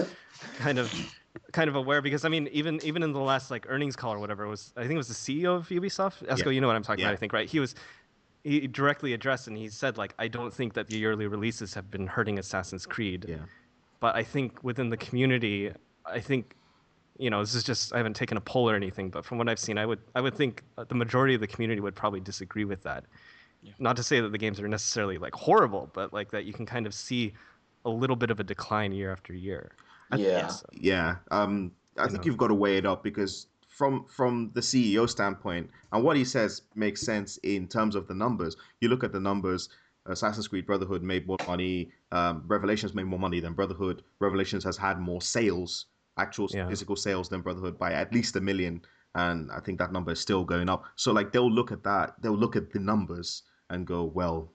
kind of aware, because I mean even in the last like earnings call or whatever, I think it was the CEO of Ubisoft, Esco, you know what I'm talking about, I think, right? He directly addressed, and he said like, I don't think that the yearly releases have been hurting Assassin's Creed. Yeah. But I think within the community, I think, this is just, I haven't taken a poll or anything, but from what I've seen, I would think the majority of the community would probably disagree with that. Yeah. Not to say that the games are necessarily like horrible, but like that you can kind of see a little bit of a decline year after year. Yeah. So, Yeah. I think you've got to weigh it up, because from the CEO standpoint, and what he says makes sense in terms of the numbers. You look at the numbers. Assassin's Creed Brotherhood made more money. Revelations made more money than Brotherhood. Revelations has had more sales, actual physical sales, than Brotherhood by at least 1 million. And I think that number is still going up. So like they'll look at that, they'll look at the numbers and go, well,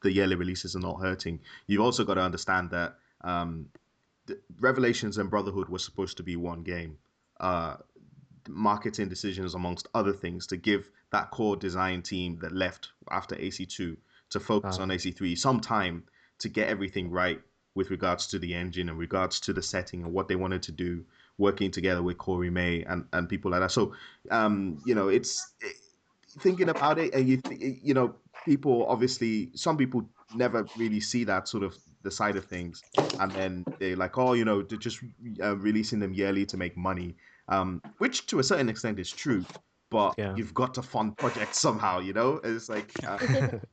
the yearly releases are not hurting. You've also got to understand that Revelations and Brotherhood were supposed to be one game. Marketing decisions, amongst other things, to give that core design team that left after AC2 to focus on AC3 some time to get everything right with regards to the engine and regards to the setting and what they wanted to do, working together with Corey May and people like that. So, thinking about it, and people obviously, some people never really see that sort of the side of things, and then they're like, oh, they're just releasing them yearly to make money, which to a certain extent is true, but you've got to fund projects somehow. It's like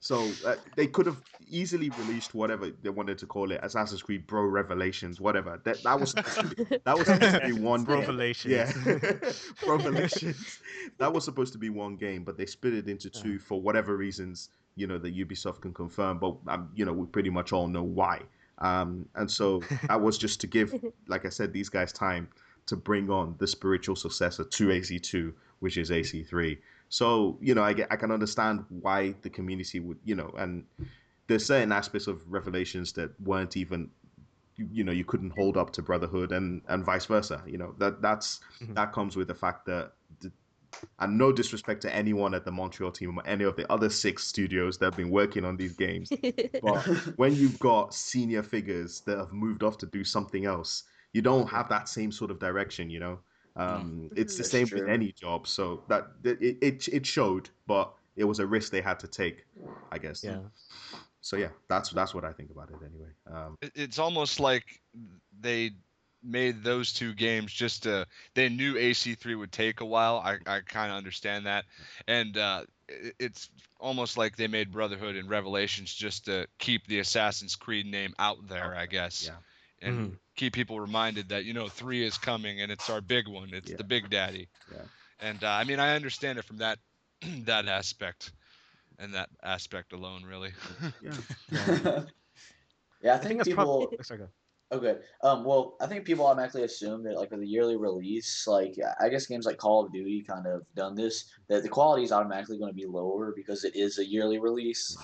so they could have easily released whatever they wanted to call it, Assassin's Creed Bro Revelations, whatever. That was supposed to be one game. Revelations. Yeah. Revelations. That was supposed to be one game, but they split it into two for whatever reasons, that Ubisoft can confirm, but we pretty much all know why. And so that was just to give, like I said, these guys time to bring on the spiritual successor to AC2, which is AC3. So, I can understand why the community would, and there's certain aspects of Revelations that weren't even, you couldn't hold up to Brotherhood, and vice versa. That comes with the fact that, and no disrespect to anyone at the Montreal team or any of the other 6 studios that have been working on these games, but when you've got senior figures that have moved off to do something else, you don't have that same sort of direction. It's the That's same true. with any job. So that it showed, but it was a risk they had to take, I guess. Yeah. So yeah, that's what I think about it anyway. It's almost like they made those 2 games just they knew AC3 would take a while. I kind of understand that, and it's almost like they made Brotherhood and Revelations just to keep the Assassin's Creed name out there, I guess. Yeah. And keep people reminded that 3 is coming, and it's our big one. It's the big daddy. Yeah. And I mean, I understand it from that that aspect, and that aspect alone, really. Yeah. Yeah, I I think think that's people. probably. Sorry, go. Okay. Well, I think people automatically assume that, like, with a yearly release, like, I guess games like Call of Duty kind of done this, that the quality is automatically going to be lower because it is a yearly release.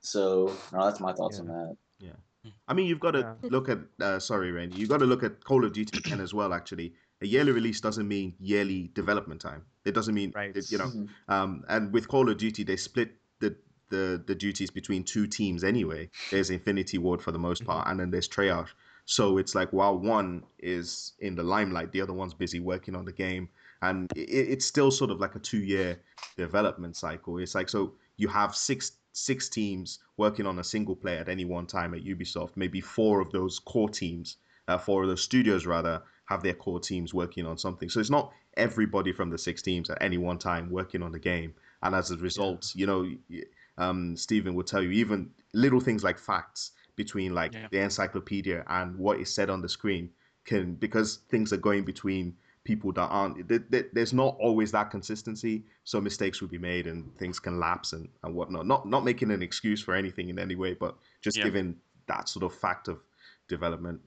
So, no, that's my thoughts on that. Yeah. I mean, you've got to look at, sorry, Rainie, you've got to look at Call of Duty again as well, actually. A yearly release doesn't mean yearly development time. It doesn't mean, and with Call of Duty, they split the duties between 2 teams anyway. There's Infinity Ward for the most part, and then there's Treyarch. So it's like, while one is in the limelight, the other one's busy working on the game. And it's still sort of like a 2-year development cycle. It's like, so you have six teams working on a single player at any one time at Ubisoft. Maybe 4 of those core teams, 4 of those studios rather, have their core teams working on something. So it's not everybody from the 6 teams at any one time working on the game. And as a result, Stephen will tell you even little things like facts between like Yeah. the encyclopedia and what is said on the screen because things are going between people that aren't there's not always that consistency, so mistakes will be made and things can lapse and whatnot. Not making an excuse for anything in any way, but just Yeah. giving that sort of fact of development,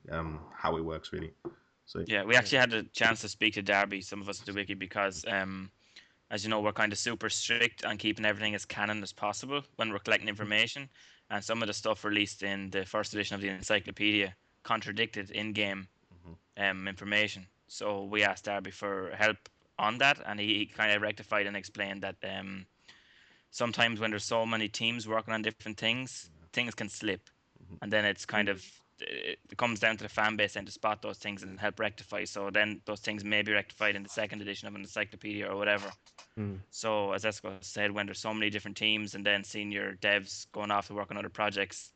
how it works really. So Yeah, we actually had a chance to speak to Darby, some of us at the wiki, because as you know, we're kind of super strict on keeping everything as canon as possible when we're collecting information. And some of the stuff released in the first edition of the encyclopedia contradicted in-game information. So we asked Darby for help on that, and he kind of rectified and explained that sometimes when there's so many teams working on different things, things can slip, and then it's kind of it comes down to the fan base and to spot those things and help rectify. So then those things may be rectified in the second edition of an encyclopedia or whatever. So as Esco said, when there's so many different teams and then senior devs going off to work on other projects,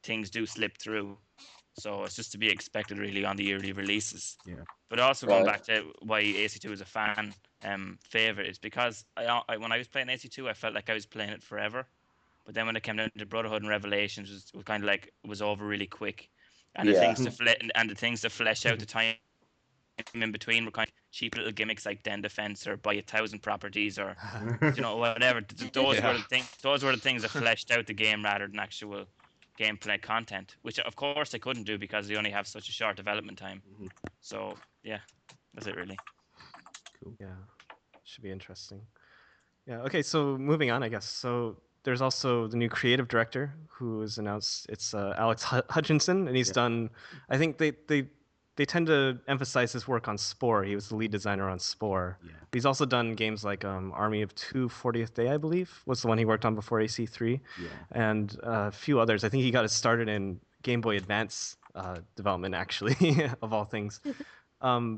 things do slip through. So it's just to be expected really on the yearly releases. Yeah. But also going back to why ACIII is a fan favorite is because when I was playing ACIII, I felt like I was playing it forever. But then when it came down to Brotherhood and Revelations, it was kind of like it was over really quick. And the things to flesh out the time in between were kind of cheap little gimmicks like Den Defense or buy 1,000 properties or whatever. Those were the things. Those were the things that fleshed out the game rather than actual gameplay content, which of course they couldn't do because they only have such a short development time. So yeah, that's it really. Cool. Yeah, should be interesting. Yeah. Okay. So moving on, I guess. So there's also the new creative director who was announced. It's Alex Hutchinson, and he's done. I think they tend to emphasize his work on Spore. He was the lead designer on Spore. Yeah. But he's also done games like Army of Two, 40th Day, I believe, was the one he worked on before AC3, and a few others. I think he got it started in Game Boy Advance development, actually, of all things. But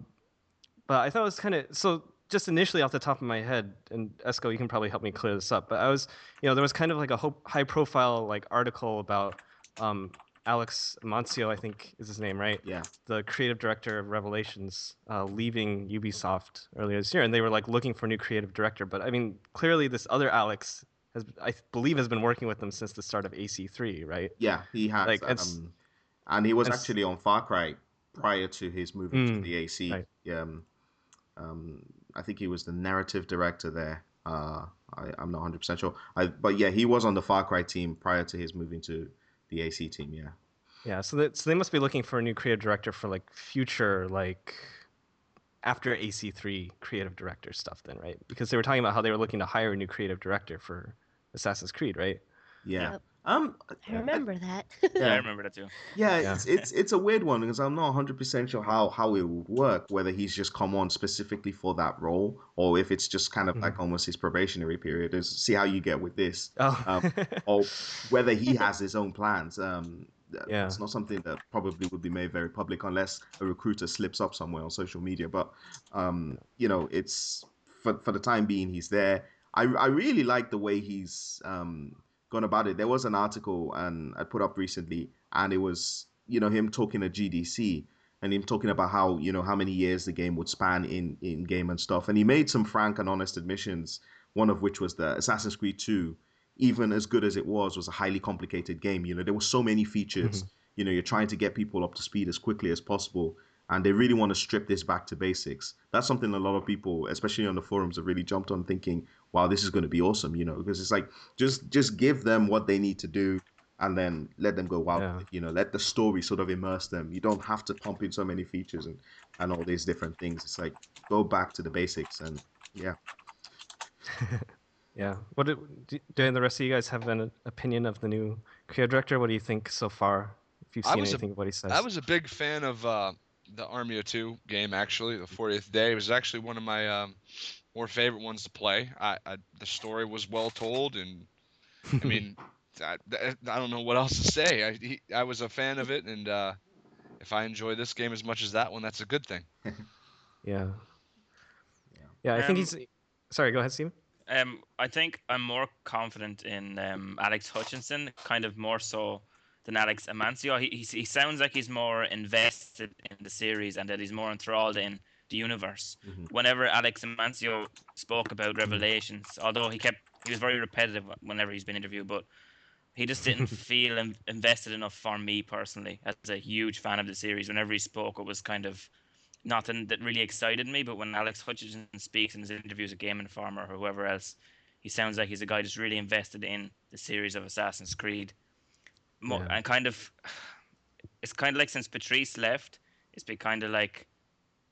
I thought it was kind of so. Just initially off the top of my head, and Esco, you can probably help me clear this up. But I was, there was kind of like a high-profile like article about Alex Mancio, I think is his name, right? Yeah. The creative director of Revelations, leaving Ubisoft earlier this year, and they were like looking for a new creative director. But I mean, clearly this other Alex I believe, has been working with them since the start of AC3, right? Yeah, he has. Like, And he was actually on Far Cry prior to his moving to the AC. right. I think he was the narrative director there. I'm not 100% sure. But yeah, he was on the Far Cry team prior to his moving to the AC team. Yeah. Yeah. So they must be looking for a new creative director for like future like after AC3 creative director stuff then, right? Because they were talking about how they were looking to hire a new creative director for Assassin's Creed, right? Yeah. Yep. I remember that. Yeah, I remember that too. Yeah, it's a weird one because I'm not 100% sure how it would work, whether he's just come on specifically for that role or if it's just kind of like almost his probationary period. Is see how you get with this, or whether he has his own plans. It's not something that probably would be made very public unless a recruiter slips up somewhere on social media. But it's for the time being he's there. I really like the way he's gone about it. There was an article and I put up recently, and it was him talking at GDC and him talking about how how many years the game would span in game and stuff. And he made some frank and honest admissions. One of which was that Assassin's Creed 2, even as good as it was a highly complicated game. There were so many features. You're trying to get people up to speed as quickly as possible. And they really want to strip this back to basics. That's something a lot of people, especially on the forums, have really jumped on thinking, wow, this is going to be awesome, because it's like, just give them what they need to do and then let them go wild. Let the story sort of immerse them. You don't have to pump in so many features and all these different things. It's like, go back to the basics and yeah. Yeah. Do the rest of you guys have an opinion of the new creative director? What do you think so far? If you've seen anything of what he says. I was a big fan of the Army of Two game, actually. The 40th Day was actually one of my more favorite ones to play. The story was well told, and I mean, I don't know what else to say. I was a fan of it, and if I enjoy this game as much as that one, that's a good thing. Yeah. I think he's. Sorry, go ahead, Steven. I think I'm more confident in Alex Hutchinson, kind of more so than Alex Amancio. He sounds like he's more invested in the series and that he's more enthralled in the universe. Mhm. Whenever Alex Amancio spoke about Revelations, although he was very repetitive whenever he's been interviewed, but he just didn't feel invested enough for me personally as a huge fan of the series. Whenever he spoke, it was kind of nothing that really excited me. But when Alex Hutchinson speaks in his interviews at Game Informer or whoever else, he sounds like he's a guy that's really invested in the series of Assassin's Creed. Yeah. And kind of, it's kind of like since Patrice left, it's been kind of like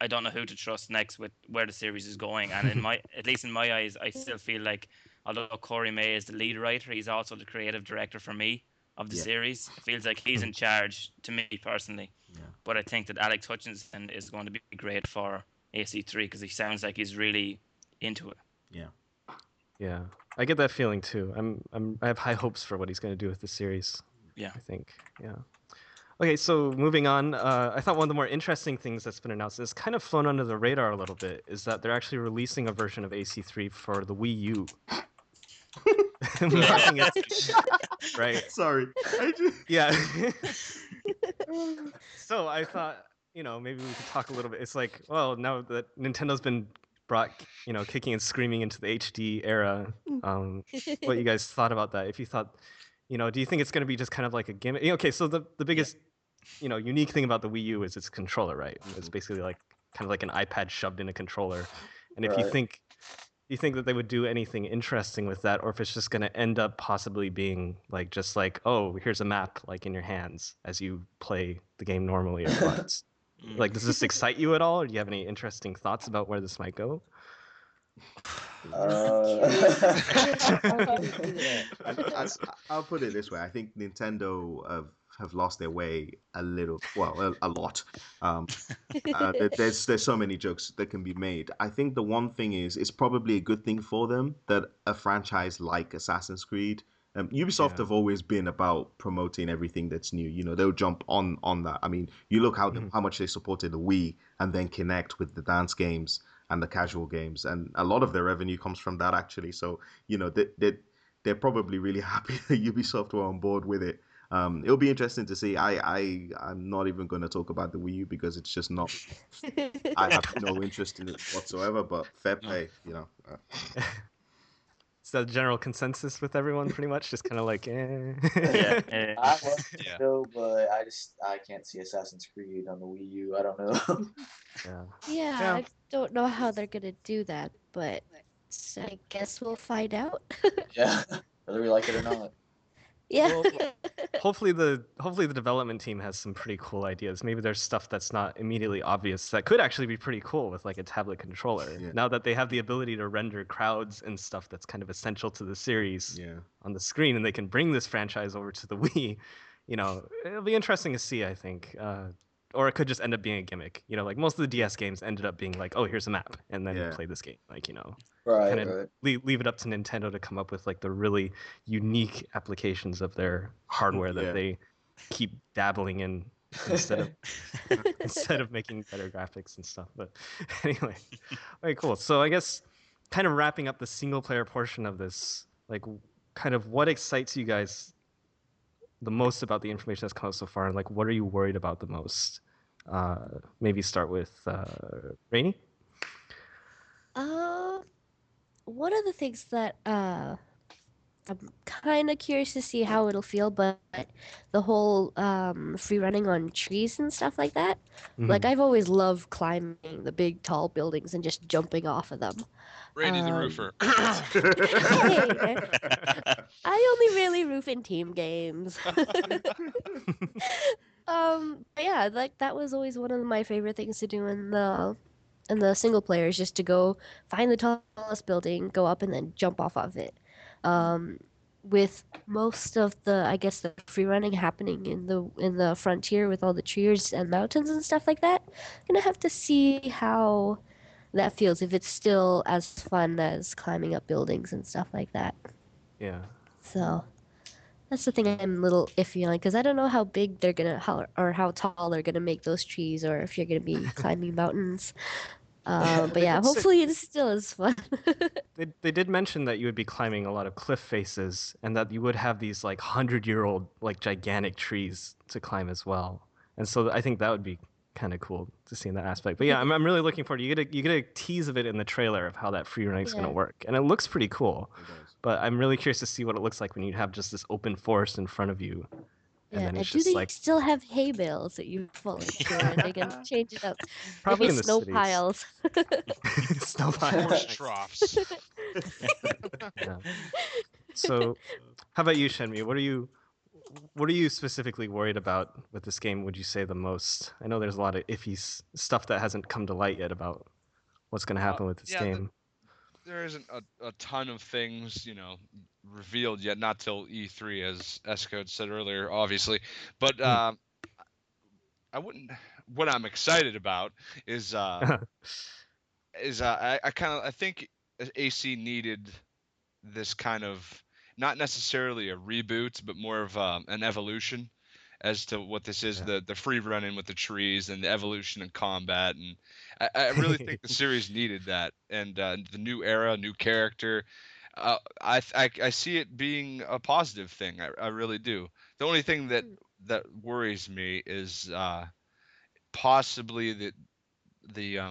I don't know who to trust next with where the series is going. And at least in my eyes, I still feel like although Corey May is the lead writer, he's also the creative director for me of the Yeah. series. It feels like he's in charge to me personally. Yeah. But I think that Alex Hutchinson is going to be great for AC3 because he sounds like he's really into it. Yeah. Yeah, I get that feeling too. I have high hopes for what he's going to do with the series. Yeah. I think. Yeah. Okay, so moving on, I thought one of the more interesting things that's been announced is kind of flown under the radar a little bit is that they're actually releasing a version of AC3 for the Wii U. Marking it, right? Sorry. Yeah. So I thought, maybe we could talk a little bit. It's like, well, now that Nintendo's been brought, kicking and screaming into the HD era, what you guys thought about that? If you thought, do you think it's going to be just kind of like a gimmick? Okay, so the biggest, unique thing about the Wii U is its controller, right? It's basically like kind of like an iPad shoved in a controller. And if you think that they would do anything interesting with that, or if it's just going to end up possibly being like just like, oh, here's a map like in your hands as you play the game normally or what? Like, does this excite you at all, or do you have any interesting thoughts about where this might go? I'll put it this way. I think Nintendo have lost their way a little, well, a lot. There's so many jokes that can be made. I think the one thing is, it's probably a good thing for them that a franchise like Assassin's Creed, Ubisoft have always been about promoting everything that's new. They'll jump on that. I mean, you look how much they supported the Wii and then Kinect with the dance games and the casual games, and a lot of their revenue comes from that actually. So they're probably really happy that Ubisoft were on board with it. It'll be interesting to see. I'm not even going to talk about the Wii U because it's just not. I have no interest in it whatsoever. But fair play, Is that a general consensus with everyone, pretty much? Just kind of like, eh. I love Nintendo, but I can't see Assassin's Creed on the Wii U. I don't know. Yeah, I don't know how they're gonna do that, but I guess we'll find out. Yeah, whether we like it or not. Yeah. Well, hopefully the development team has some pretty cool ideas. Maybe there's stuff that's not immediately obvious that could actually be pretty cool with like a tablet controller. Yeah. Now that they have the ability to render crowds and stuff that's kind of essential to the series on the screen, and they can bring this franchise over to the Wii, it'll be interesting to see, I think. Or it could just end up being a gimmick. Like most of the DS games ended up being like, oh, here's a map, and then you play this game. Like, Right. Leave it up to Nintendo to come up with like the really unique applications of their hardware that they keep dabbling in instead of making better graphics and stuff. But anyway, okay, cool. So I guess kind of wrapping up the single player portion of this, like kind of what excites you guys the most about the information that's come out so far, and like what are you worried about the most? Maybe start with Rainie. One of the things that I'm kind of curious to see how it'll feel, but the whole free running on trees and stuff like that. Like, I've always loved climbing the big tall buildings and just jumping off of them. Rainie the roofer. Hey, I only really roof in team games. But yeah, like that was always one of my favorite things to do in the single player, is just to go find the tallest building, go up, and then jump off of it. With most of the, I guess, the free running happening in the frontier with all the trees and mountains and stuff like that, I'm gonna have to see how that feels, if it's still as fun as climbing up buildings and stuff like that. Yeah. So that's the thing I'm a little iffy on, because I don't know how big they're gonna, how tall they're gonna make those trees, or if you're gonna be climbing mountains. But yeah, hopefully it's still as fun. They did mention that you would be climbing a lot of cliff faces, and that you would have these like 100-year-old like gigantic trees to climb as well. And so I think that would be kind of cool to see in that aspect. But yeah, I'm really looking forward. You get a tease of it in the trailer of how that free running is going to work, and it looks pretty cool. It does. But I'm really curious to see what it looks like when you have just this open forest in front of you, and then it's do just they like still have hay bales that you fall into, or are they gonna change it up? probably Maybe in the snow cities. piles. Snow Horse piles. troughs. Yeah. So, how about you, Shenmue? What are you specifically worried about with this game? Would you say the most? I know there's a lot of iffy stuff that hasn't come to light yet about what's going to happen with this game. There isn't a ton of things, revealed yet, not till E3, as Esco had said earlier, obviously. But I wouldn't. What I'm excited about is I think AC needed this kind of, not necessarily a reboot, but more of an evolution as to what this is, the free running with the trees and the evolution in combat. And I really think the series needed that, and the new era, new character. I see it being a positive thing. I really do. The only thing that worries me is possibly the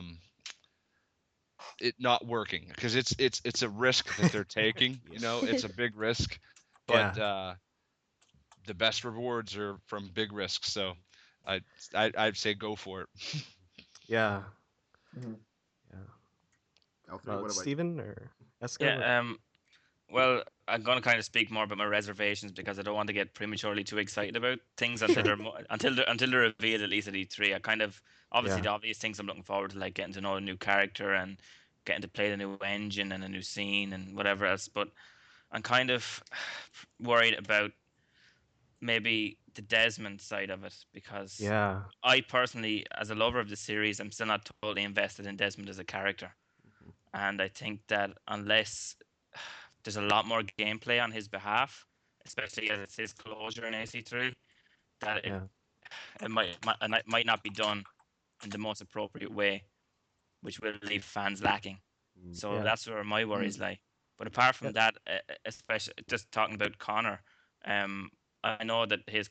it not working, because it's a risk that they're taking. It's a big risk, but the best rewards are from big risks. So I'd say go for it. Yeah. Mhm. Yeah. L3, what about Steven or Esco? Yeah. Well, I'm gonna kind of speak more about my reservations because I don't want to get prematurely too excited about things until until they're revealed, at least at E3. I kind of obviously the obvious things I'm looking forward to, like getting to know a new character and getting to play the new engine and a new scene and whatever else. But I'm kind of worried about maybe the Desmond side of it, because I personally, as a lover of the series, I'm still not totally invested in Desmond as a character. And I think that unless there's a lot more gameplay on his behalf, especially as it's his closure in AC3, that it might not be done in the most appropriate way, which will leave fans lacking. So that's where my worries lie. But apart from that, especially just talking about Connor, I know that his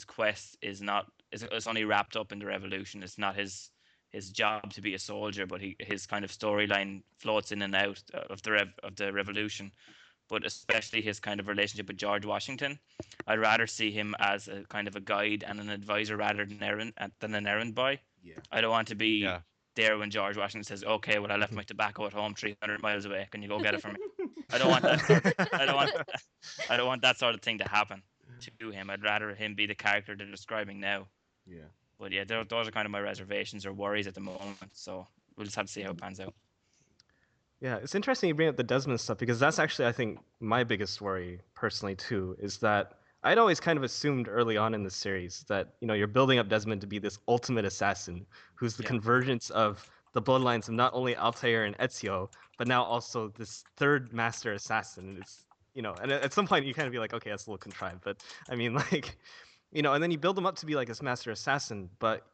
quest is not it's only wrapped up in the revolution. It's not his job to be a soldier, but his kind of storyline floats in and out of the revolution. But especially his kind of relationship with George Washington, I'd rather see him as a kind of a guide and an advisor rather than an errand boy. Yeah. I don't want to be there when George Washington says, "Okay, well, I left my tobacco at home 300 miles away. Can you go get it for me?" I don't want that. I don't want that sort of thing to happen to him. I'd rather him be the character they're describing now. Yeah. But yeah, those are kind of my reservations or worries at the moment. So we'll just have to see how it pans out. Yeah, it's interesting you bring up the Desmond stuff, because that's actually, I think, my biggest worry personally too, is that I'd always kind of assumed early on in the series that, you're building up Desmond to be this ultimate assassin who's the convergence of the bloodlines of not only Altair and Ezio, but now also this third master assassin. And it's, and at some point you kind of be like, okay, that's a little contrived, but I mean, like, and then you build him up to be like this master assassin, but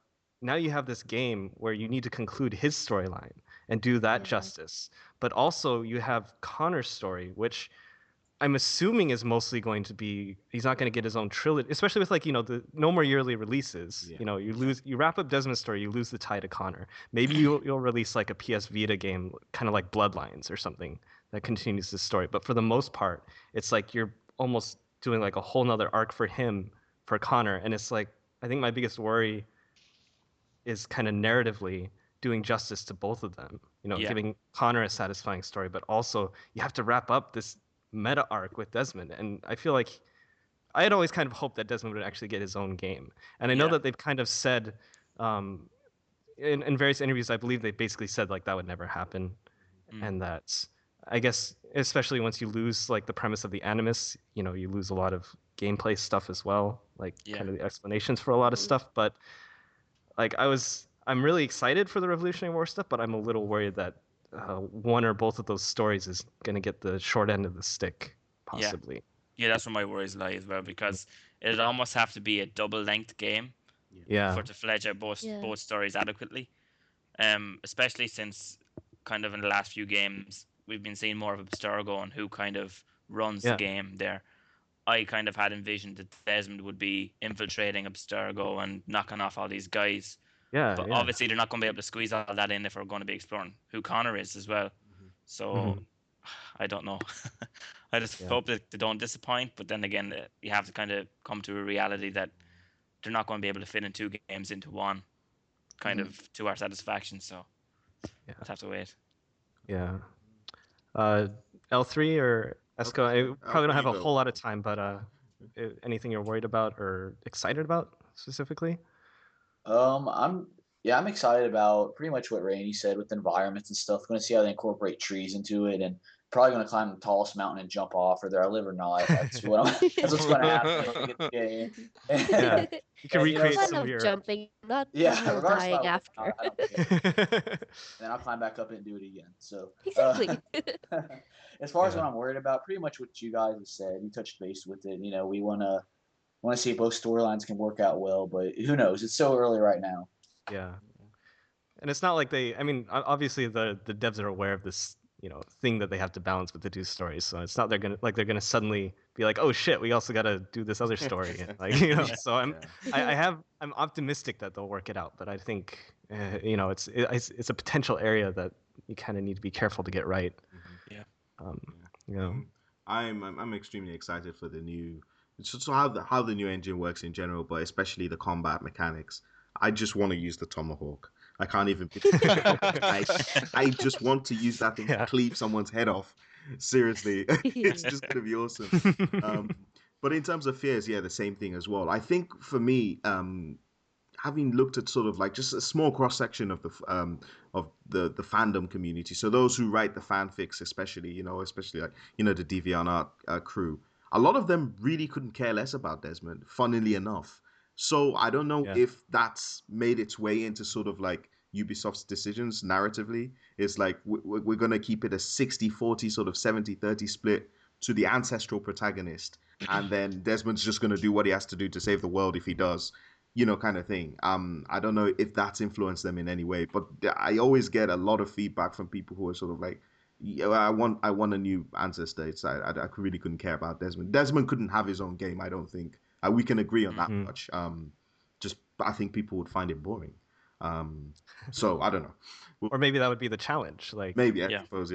now you have this game where you need to conclude his storyline and do that justice. But also you have Connor's story, which I'm assuming is mostly going to be, he's not going to get his own trilogy, especially with the no more yearly releases. Yeah. You wrap up Desmond's story, you lose the tie to Connor. Maybe you'll release like a PS Vita game, kind of like Bloodlines or something that continues the story. But for the most part, it's like you're almost doing like a whole nother arc for him, for Connor. And it's like, I think my biggest worry is kind of narratively doing justice to both of them. Giving Connor a satisfying story, but also you have to wrap up this meta arc with Desmond. And I feel like I had always kind of hoped that Desmond would actually get his own game. And I know that they've kind of said in various interviews, I believe they basically said like that would never happen. And that's, I guess, especially once you lose like the premise of the Animus, you lose a lot of gameplay stuff as well, like kind of the explanations for a lot of stuff. But like I'm really excited for the Revolutionary War stuff, but I'm a little worried that one or both of those stories is going to get the short end of the stick, possibly. Yeah, that's where my worries lie as well, because it'd almost have to be a double-length game for to fledge out both stories adequately. Especially since kind of in the last few games we've been seeing more of Abstergo on who kind of runs the game there. I kind of had envisioned that Desmond would be infiltrating Abstergo and knocking off all these guys. Yeah, But yeah. obviously, they're not going to be able to squeeze all that in if we're going to be exploring who Connor is as well. So I don't know. I just hope that they don't disappoint. But then again, you have to kind of come to a reality that they're not going to be able to fit in 2 games into one, kind of to our satisfaction. So Yeah. we'll have to wait. Yeah. L3 or Esco, I probably don't have a whole lot of time, but anything you're worried about or excited about specifically? I'm excited about pretty much what Rainie said with environments and stuff. Going to see how they incorporate trees into it, and probably going to climb the tallest mountain and jump off, whether I live or not. That's that's what's going to happen when we get the game. Yeah, you can recreate Fun some of of your. jumping, not regardless dying of after. I don't care. And then I'll climb back up and do it again. So Exactly. as far as what I'm worried about, pretty much what you guys have said. You touched base with it. We want to see if both storylines can work out well, but who knows? It's so early right now. Yeah, and it's not like they. I mean, obviously the devs are aware of this, thing that they have to balance with the two stories. So it's not they're gonna suddenly be like, oh shit, we also got to do this other story. And so I'm optimistic that they'll work it out. But I think it's a potential area that you kind of need to be careful to get right. Yeah. I'm extremely excited for the new, just how the new engine works in general, but especially the combat mechanics. I just want to use the tomahawk. I can't even. I just want to use that thing to cleave someone's head off. Seriously, it's just gonna be awesome. But in terms of fears, the same thing as well. I think for me, having looked at sort of like just a small cross section of the fandom community, so those who write the fanfics, especially like the DeviantArt crew, a lot of them really couldn't care less about Desmond. Funnily enough. So I don't know if that's made its way into sort of like Ubisoft's decisions narratively. It's like we're going to keep it a 60-40 sort of 70-30 split to the ancestral protagonist. And then Desmond's just going to do what he has to do to save the world if he does, kind of thing. I don't know if that's influenced them in any way, but I always get a lot of feedback from people who are sort of like, I want a new ancestor. I really couldn't care about Desmond. Desmond couldn't have his own game, I don't think. We can agree on that much. I think people would find it boring. So I don't know. Or maybe that would be the challenge. Like maybe I suppose,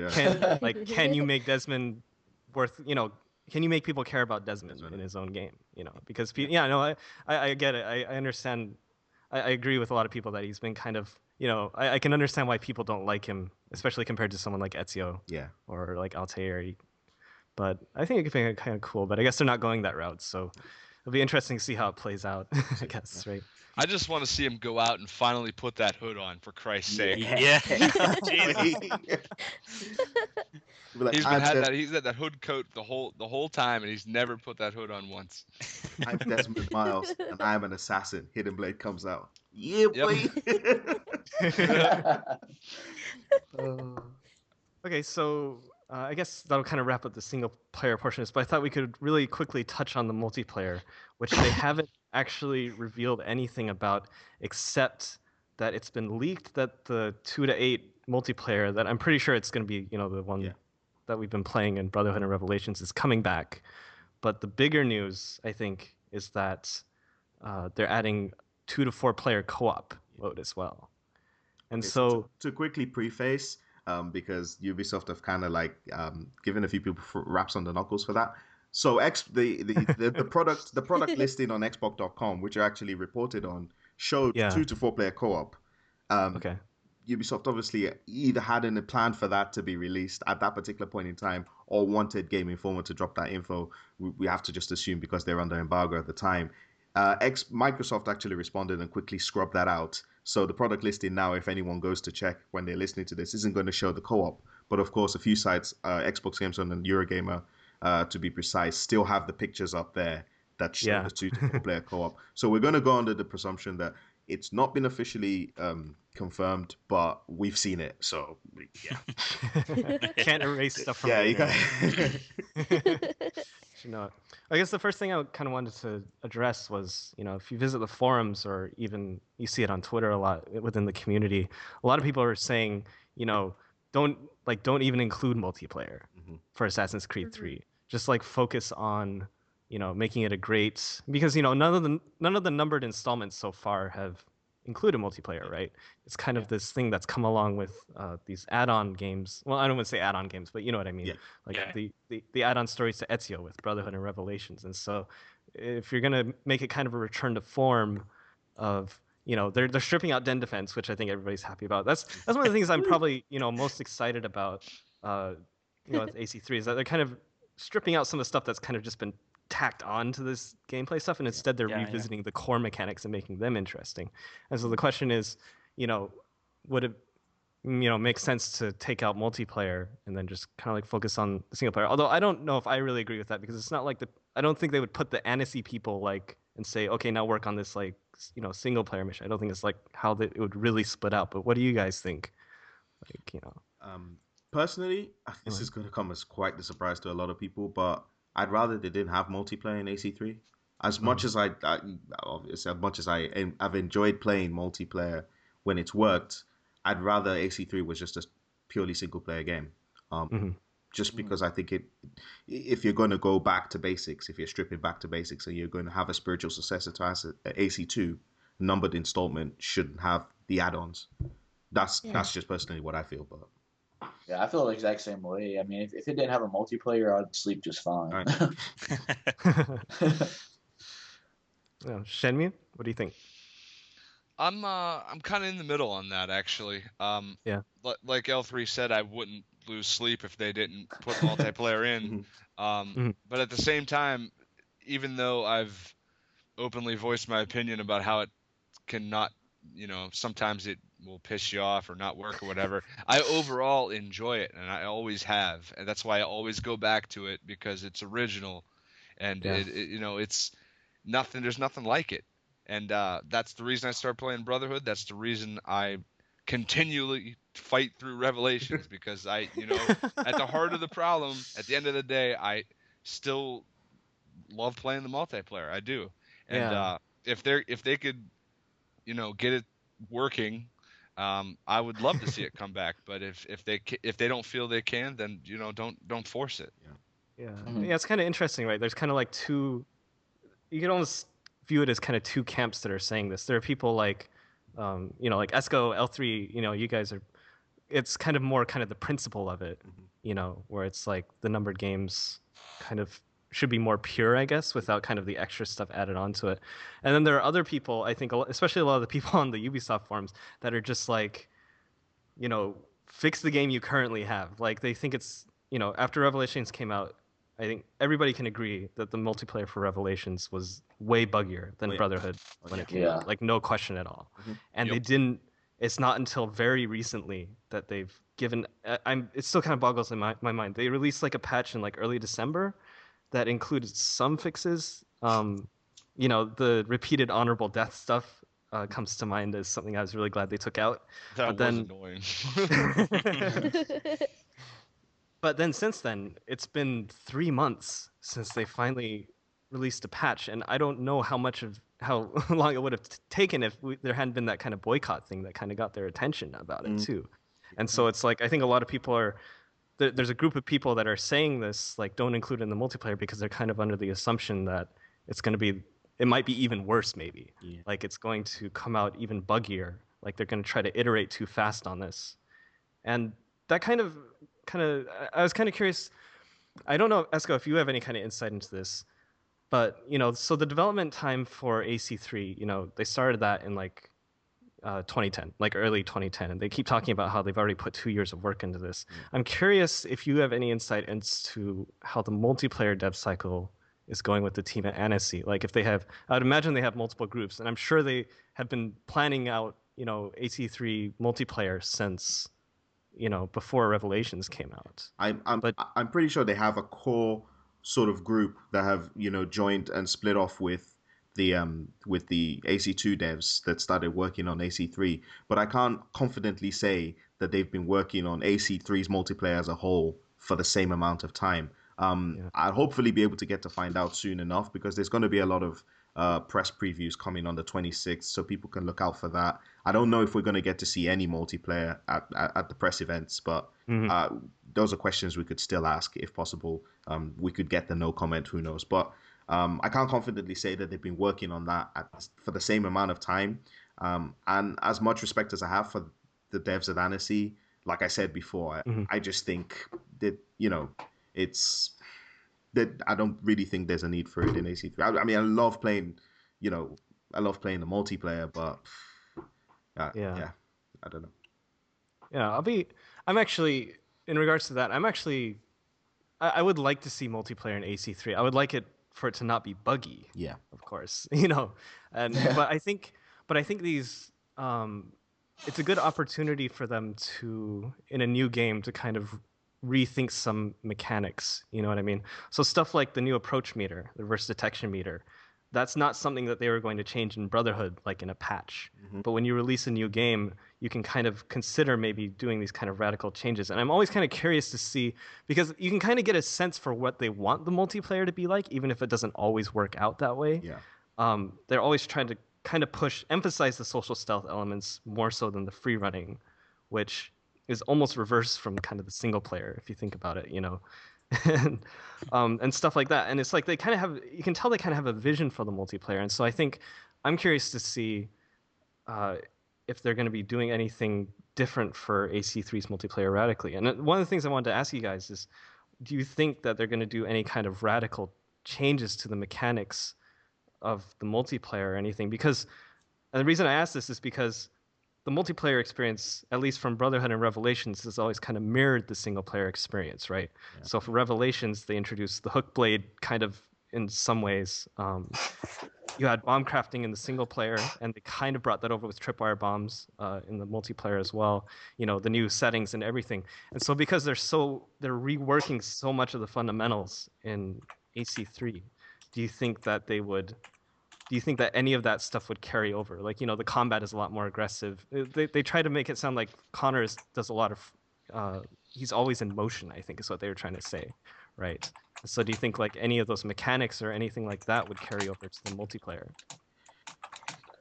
can you make Desmond worth? Can you make people care about Desmond in his own game? Because I get it. I understand. I agree with a lot of people that he's been kind of. I can understand why people don't like him, especially compared to someone like Ezio. Yeah. Or like Altair. But I think it could be kind of cool. But I guess they're not going that route, so it'll be interesting to see how it plays out. I guess, right? I just want to see him go out and finally put that hood on, for Christ's sake. Yeah. Like, he's had that hood coat the whole time, and he's never put that hood on once. I'm Desmond Miles, and I'm an assassin. Hidden Blade comes out. Yeah, boy. Okay, so I guess that'll kind of wrap up the single player portion of this, but I thought we could really quickly touch on the multiplayer, which they haven't actually revealed anything about, except that it's been leaked that the 2 to 8 multiplayer, that I'm pretty sure it's going to be, the one that we've been playing in Brotherhood and Revelations, is coming back. But the bigger news, I think, is that they're adding 2 to 4 player co-op mode as well. And so to quickly preface, because Ubisoft have kind of like given a few people raps on the knuckles for that. So the product listing on Xbox.com, which are actually reported on, showed 2 to 4 player co-op. Okay. Ubisoft obviously either had a plan for that to be released at that particular point in time, or wanted Game Informer to drop that info. We have to just assume because they're under embargo at the time. Microsoft actually responded and quickly scrubbed that out. So the product listing now, if anyone goes to check when they're listening to this, isn't going to show the co-op. But of course, a few sites, Xbox Games and Eurogamer, to be precise, still have the pictures up there that show the 2 to 4 player co-op. So we're going to go under the presumption that it's not been officially confirmed, but we've seen it. So can't erase stuff from you got I guess the first thing I kind of wanted to address was, if you visit the forums or even you see it on Twitter a lot within the community, a lot of people are saying, don't even include multiplayer for Assassin's Creed 3. Just like focus on, making it a great, because none of the numbered installments so far have, included multiplayer, right? It's kind of this thing that's come along with these add-on games. Well, I don't want to say add-on games, but you know what I mean. Yeah. Like Yeah. the add-on stories to Ezio with Brotherhood and Revelations. And so if you're gonna make it kind of a return to form of, they're stripping out Den Defense, which I think everybody's happy about. That's one of the things I'm probably, most excited about with AC3 is that they're kind of stripping out some of the stuff that's kind of just been tacked on to this gameplay stuff, and instead they're Yeah, yeah. revisiting the core mechanics and making them interesting. And so the question is, would it make sense to take out multiplayer and then just kind of like focus on the single player? Although I don't know if I really agree with that, because it's not like I don't think they would put the ACIII people like and say, okay, now work on this like single player mission. I don't think it's like how it would really split out. But what do you guys think? Like, Personally, this is going to come as quite the surprise to a lot of people, but I'd rather they didn't have multiplayer in AC3. As much as obviously, as much as I've enjoyed playing multiplayer when it's worked, I'd rather AC3 was just a purely single player game. Just because I think if you're going to go back to basics, if you're stripping back to basics, and you're going to have a spiritual successor to AC2, numbered installment shouldn't have the add-ons. That's just personally what I feel, but. Yeah, I feel the exact same way. I mean, if it didn't have a multiplayer, I'd sleep just fine. Right. Shenmue, what do you think? I'm kind of in the middle on that, actually. Yeah. Like L3 said, I wouldn't lose sleep if they didn't put multiplayer in. But at the same time, even though I've openly voiced my opinion about how it cannot, sometimes it will piss you off or not work or whatever, I overall enjoy it, and I always have, and that's why I always go back to it, because it's original, and it's nothing. There's nothing like it, and that's the reason I started playing Brotherhood. That's the reason I continually fight through Revelations, because at the heart of the problem, at the end of the day, I still love playing the multiplayer. I do, and if they could, get it working, I would love to see it come back. But if they don't feel they can, then don't force it. Yeah, it's kind of interesting, right? There's kind of like two. You can almost view it as kind of two camps that are saying this. There are people like, like Esco L3. You guys are. It's kind of more kind of the principle of it, where it's like the numbered games kind of should be more pure, I guess, without kind of the extra stuff added onto it. And then there are other people, I think, especially a lot of the people on the Ubisoft forums, that are just like, fix the game you currently have. Like, they think it's, after Revelations came out, I think everybody can agree that the multiplayer for Revelations was way buggier than Brotherhood when it came out. Like, no question at all. And they didn't. It's not until very recently that they've given. It still kind of boggles in my mind. They released like a patch in like early December that included some fixes. The repeated honorable death stuff comes to mind as something I was really glad they took out. That was annoying. But then since then, it's been 3 months since they finally released a patch, and I don't know how long it would have taken if there hadn't been that kind of boycott thing that kind of got their attention about it too. And so it's like, I think a lot of people there's a group of people that are saying this, like, don't include it in the multiplayer, because they're kind of under the assumption that it might be even worse, maybe. Yeah. Like, it's going to come out even buggier. Like, they're going to try to iterate too fast on this. And that kind of, I was kind of curious. I don't know, Esco, if you have any kind of insight into this, but, so the development time for AC3, they started that in like 2010, like early 2010, and they keep talking about how they've already put 2 years of work into this. I'm curious if you have any insight into how the multiplayer dev cycle is going with the team at ACIII. Like, if they have, I'd imagine they have multiple groups, and I'm sure they have been planning out, AC3 multiplayer since, before Revelations came out. I'm pretty sure they have a core sort of group that have joined and split off with the AC2 devs that started working on AC3, but I can't confidently say that they've been working on AC3's multiplayer as a whole for the same amount of time. I'll hopefully be able to get to find out soon enough, because there's going to be a lot of press previews coming on the 26th, so people can look out for that. I don't know if we're going to get to see any multiplayer at the press events, but those are questions we could still ask if possible. We could get the no comment, who knows. But I can't confidently say that they've been working on that for the same amount of time. And as much respect as I have for the devs at Annecy, like I said before, I just think that, it's that I don't really think there's a need for it in AC3. I mean, I love playing, I love playing the multiplayer, but yeah, I don't know. Yeah, I'm actually, in regards to that, I would like to see multiplayer in AC3. I would like it for it to not be buggy. Yeah. Of course, but I think these, it's a good opportunity for them to, in a new game, to kind of rethink some mechanics. You know what I mean? So stuff like the new approach meter, the reverse detection meter, that's not something that they were going to change in Brotherhood, like in a patch. But when you release a new game, you can kind of consider maybe doing these kind of radical changes. And I'm always kind of curious to see, because you can kind of get a sense for what they want the multiplayer to be like, even if it doesn't always work out that way. Yeah. They're always trying to kind of emphasize the social stealth elements more so than the free running, which is almost reverse from kind of the single player, if you think about it, and stuff like that. And it's like they kind of have, you can tell they kind of have a vision for the multiplayer. And so I think I'm curious to see if they're going to be doing anything different for AC3's multiplayer radically. And one of the things I wanted to ask you guys is, do you think that they're going to do any kind of radical changes to the mechanics of the multiplayer or anything? Because, and the reason I ask this is because the multiplayer experience, at least from Brotherhood and Revelations, has always kind of mirrored the single player experience, right? Yeah. So for Revelations, they introduced the hook blade kind of in some ways. You had bomb crafting in the single player, and they kind of brought that over with tripwire bombs in the multiplayer as well. The new settings and everything. And so because they're reworking so much of the fundamentals in AC3, do you think that any of that stuff would carry over? Like, the combat is a lot more aggressive. They try to make it sound like Connor does a lot of, he's always in motion, I think is what they were trying to say, right? So do you think like any of those mechanics or anything like that would carry over to the multiplayer?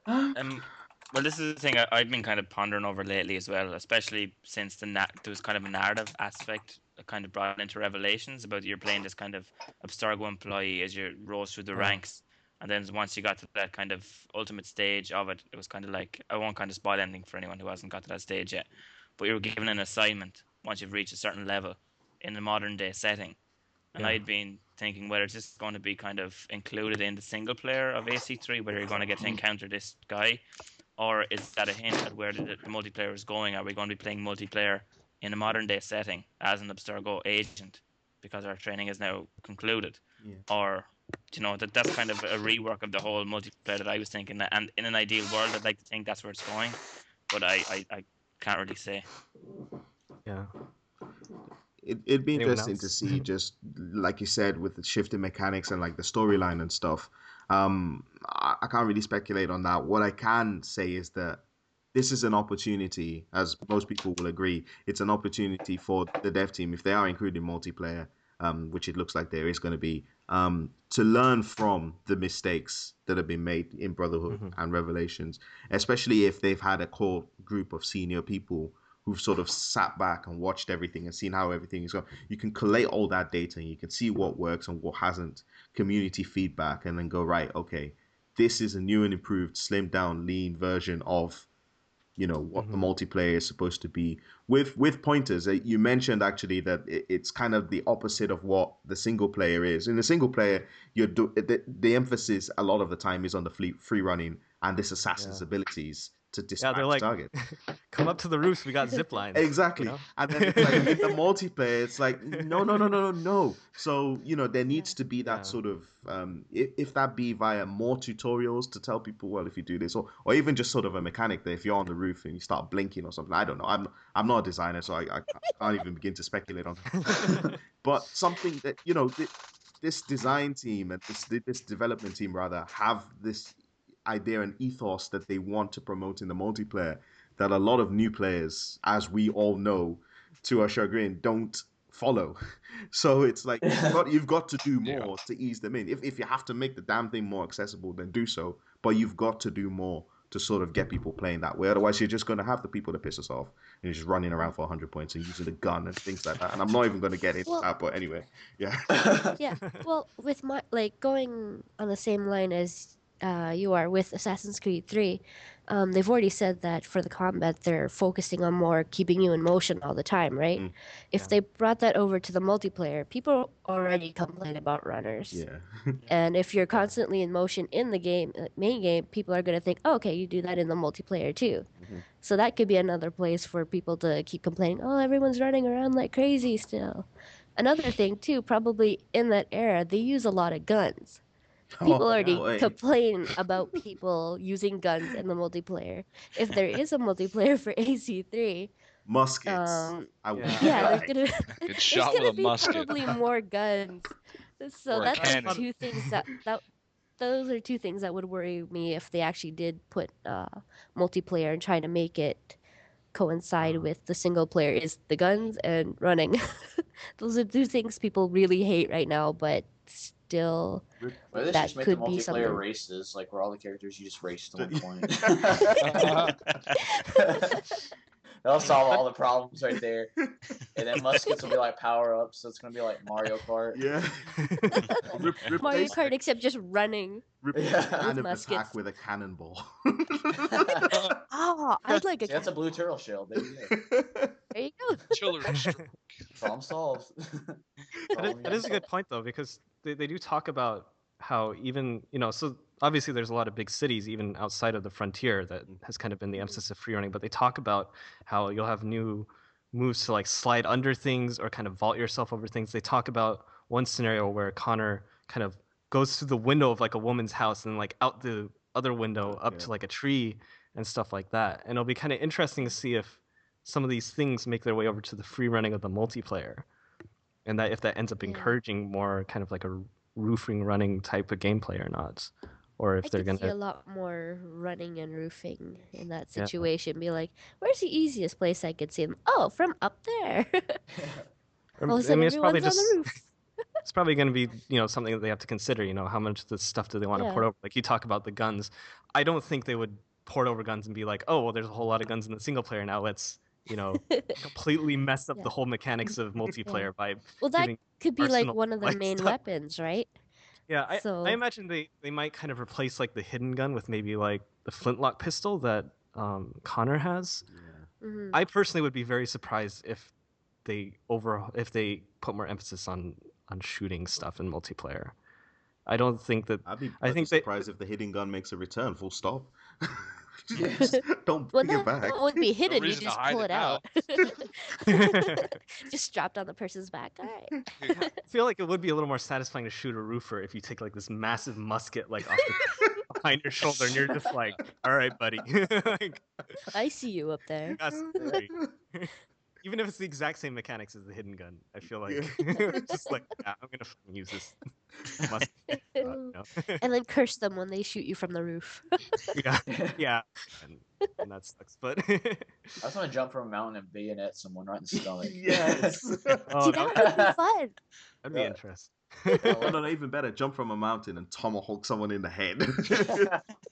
Well, this is the thing I've been kind of pondering over lately as well, especially since there was kind of a narrative aspect kind of brought into Revelations about you're playing this kind of Abstergo employee as you rose through the ranks. And then once you got to that kind of ultimate stage of it, it was kind of like, I won't kind of spoil anything for anyone who hasn't got to that stage yet, but you were given an assignment once you've reached a certain level in the modern day setting. And I'd been thinking whether it's just going to be kind of included in the single player of AC3, whether you're going to get to encounter this guy, or is that a hint at where the multiplayer is going? Are we going to be playing multiplayer in a modern day setting as an Abstergo agent because our training is now concluded? Or, that's kind of a rework of the whole multiplayer that I was thinking. And in an ideal world, I'd like to think that's where it's going, but I can't really say. Yeah. It'd be interesting to see, just like you said, with the shifting mechanics and like the storyline and stuff. I can't really speculate on that. What I can say is that this is an opportunity, as most people will agree, it's an opportunity for the dev team, if they are including multiplayer, which it looks like there is going to be, to learn from the mistakes that have been made in Brotherhood and Revelations, especially if they've had a core group of senior people who've sort of sat back and watched everything and seen how everything is going. You can collate all that data and you can see what works and what hasn't, community feedback, and then go, right, okay, this is a new and improved, slimmed down, lean version of, what the multiplayer is supposed to be, with pointers. You mentioned actually that it's kind of the opposite of what the single player is. In the single player, the emphasis a lot of the time is on the free running and this assassin's abilities to dispatch they're like, target. Come up to the roofs, we got zip lines. Exactly. And then it's like in the multiplayer, it's like, no. So, there needs to be that sort of, if that be via more tutorials to tell people, well, if you do this, or even just sort of a mechanic that if you're on the roof and you start blinking or something, I don't know. I'm not a designer, so I can't even begin to speculate on that. But something that, this design team and this development team rather have this idea and ethos that they want to promote in the multiplayer that a lot of new players, as we all know, to our chagrin, don't follow. So it's like you've got to do more to ease them in. If you have to make the damn thing more accessible, then do so. But you've got to do more to sort of get people playing that way. Otherwise, you're just going to have the people that piss us off and you're just running around for 100 points and using a gun and things like that. And I'm not even going to get into that, but anyway, yeah. Yeah. Well, with my going on the same line as you are with Assassin's Creed 3, they've already said that for the combat, they're focusing on more keeping you in motion all the time, right? Mm. If Yeah. they brought that over to the multiplayer, people already complain about runners. Yeah. And if you're constantly in motion in the game, main game, people are going to think, oh, okay, you do that in the multiplayer too. Mhm. So that could be another place for people to keep complaining, oh, everyone's running around like crazy still. Another thing too, probably in that era, they use a lot of guns. Oh People already boy. complain about people using guns in the multiplayer. If there is a multiplayer for AC3, Muskets. I would Yeah. yeah, there's like. gonna Get there's shot with gonna a be musket probably more guns. So or a that's like cannon. two things that those are two things that would worry me if they actually did put multiplayer and try to make it coincide with the single player is the guns and running. Those are two things people really hate right now, but still Rip- Or they should just that make the could be multiplayer something. races, like where all the characters you just race to one point. That'll solve all the problems right there. And then muskets will be like power ups, so it's gonna be like Mario Kart. Yeah. Mario replace Kart except just running. replace Yeah. the kind of muskets. attack with a cannonball. Oh, I'd like a See, that's a cat. blue turtle shell, baby. There you go. Children's Street. Problem solved. That is a good point though, because they do talk about how even, so obviously there's a lot of big cities even outside of the frontier that has kind of been the emphasis of free running, but they talk about how you'll have new moves to like slide under things or kind of vault yourself over things. They talk about one scenario where Connor kind of goes through the window of like a woman's house and like out the other window up to like a tree and stuff like that. And it'll be kind of interesting to see if some of these things make their way over to the free running of the multiplayer, and that if that ends up Yeah. encouraging more kind of like a roofing running type of gameplay or not, or if I they're could see a gonna lot more running and roofing in that Yeah. situation. Be like, where's the easiest place I could see them? Oh, from up there. Or, All of a sudden, it's probably everyone's on just the roof. it's probably going to be something that they have to consider. How much of the stuff do they want to Yeah. port over? Like you talk about the guns, I don't think they would port over guns and be like, oh well, there's a whole lot of guns in the single player now. Let's completely mess up Yeah. the whole mechanics of multiplayer by Well, that giving could be like personal one of the like main stuff. weapons, right? Yeah, I So imagine they might kind of replace like the hidden gun with maybe like the flintlock pistol that Connor has. mhm. I personally would be very surprised if if they put more emphasis on shooting stuff in multiplayer. I don't think that I'd be think they surprised if the hidden gun makes a return. Full stop. Yes. Don't Well, bring it back. that wouldn't be hidden. You reason to just hide pull it it out. now. Just dropped on the person's back. All right. I feel like it would be a little more satisfying to shoot a roofer if you take like this massive musket like off behind your shoulder and you're just like, all right, buddy. Like, I see you up there. that's great. Even if it's the exact same mechanics as the hidden gun, I feel like it's just like, yeah, I'm gonna fucking use this musket. And then curse them when they shoot you from the roof. Yeah, yeah, and that sucks. But I just want to jump from a mountain and bayonet someone right in the stomach. Yes. oh, See, that would be fun. that'd be Yeah. interesting. Oh, no, even better. Jump from a mountain and tomahawk someone in the head.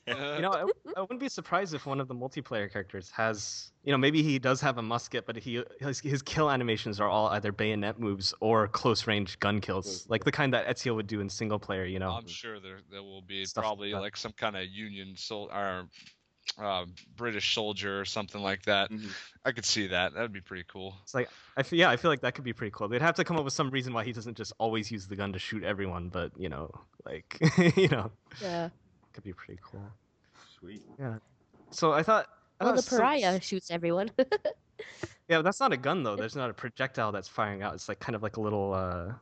I wouldn't be surprised if one of the multiplayer characters has, maybe he does have a musket, but his kill animations are all either bayonet moves or close range gun kills, like the kind that Ezio would do in single player. I'm sure there will be Stuff like probably that. like some kind of Union or British soldier or something like that. Mhm. I could see that. That'd be pretty cool. It's like I feel like that could be pretty cool. They'd have to come up with some reason why he doesn't just always use the gun to shoot everyone, but like Yeah. could be pretty cool. Sweet. Yeah. So I thought. Well, the so- pariah shoots everyone. Yeah, but that's not a gun though. There's not a projectile that's firing out. It's like kind of like a little.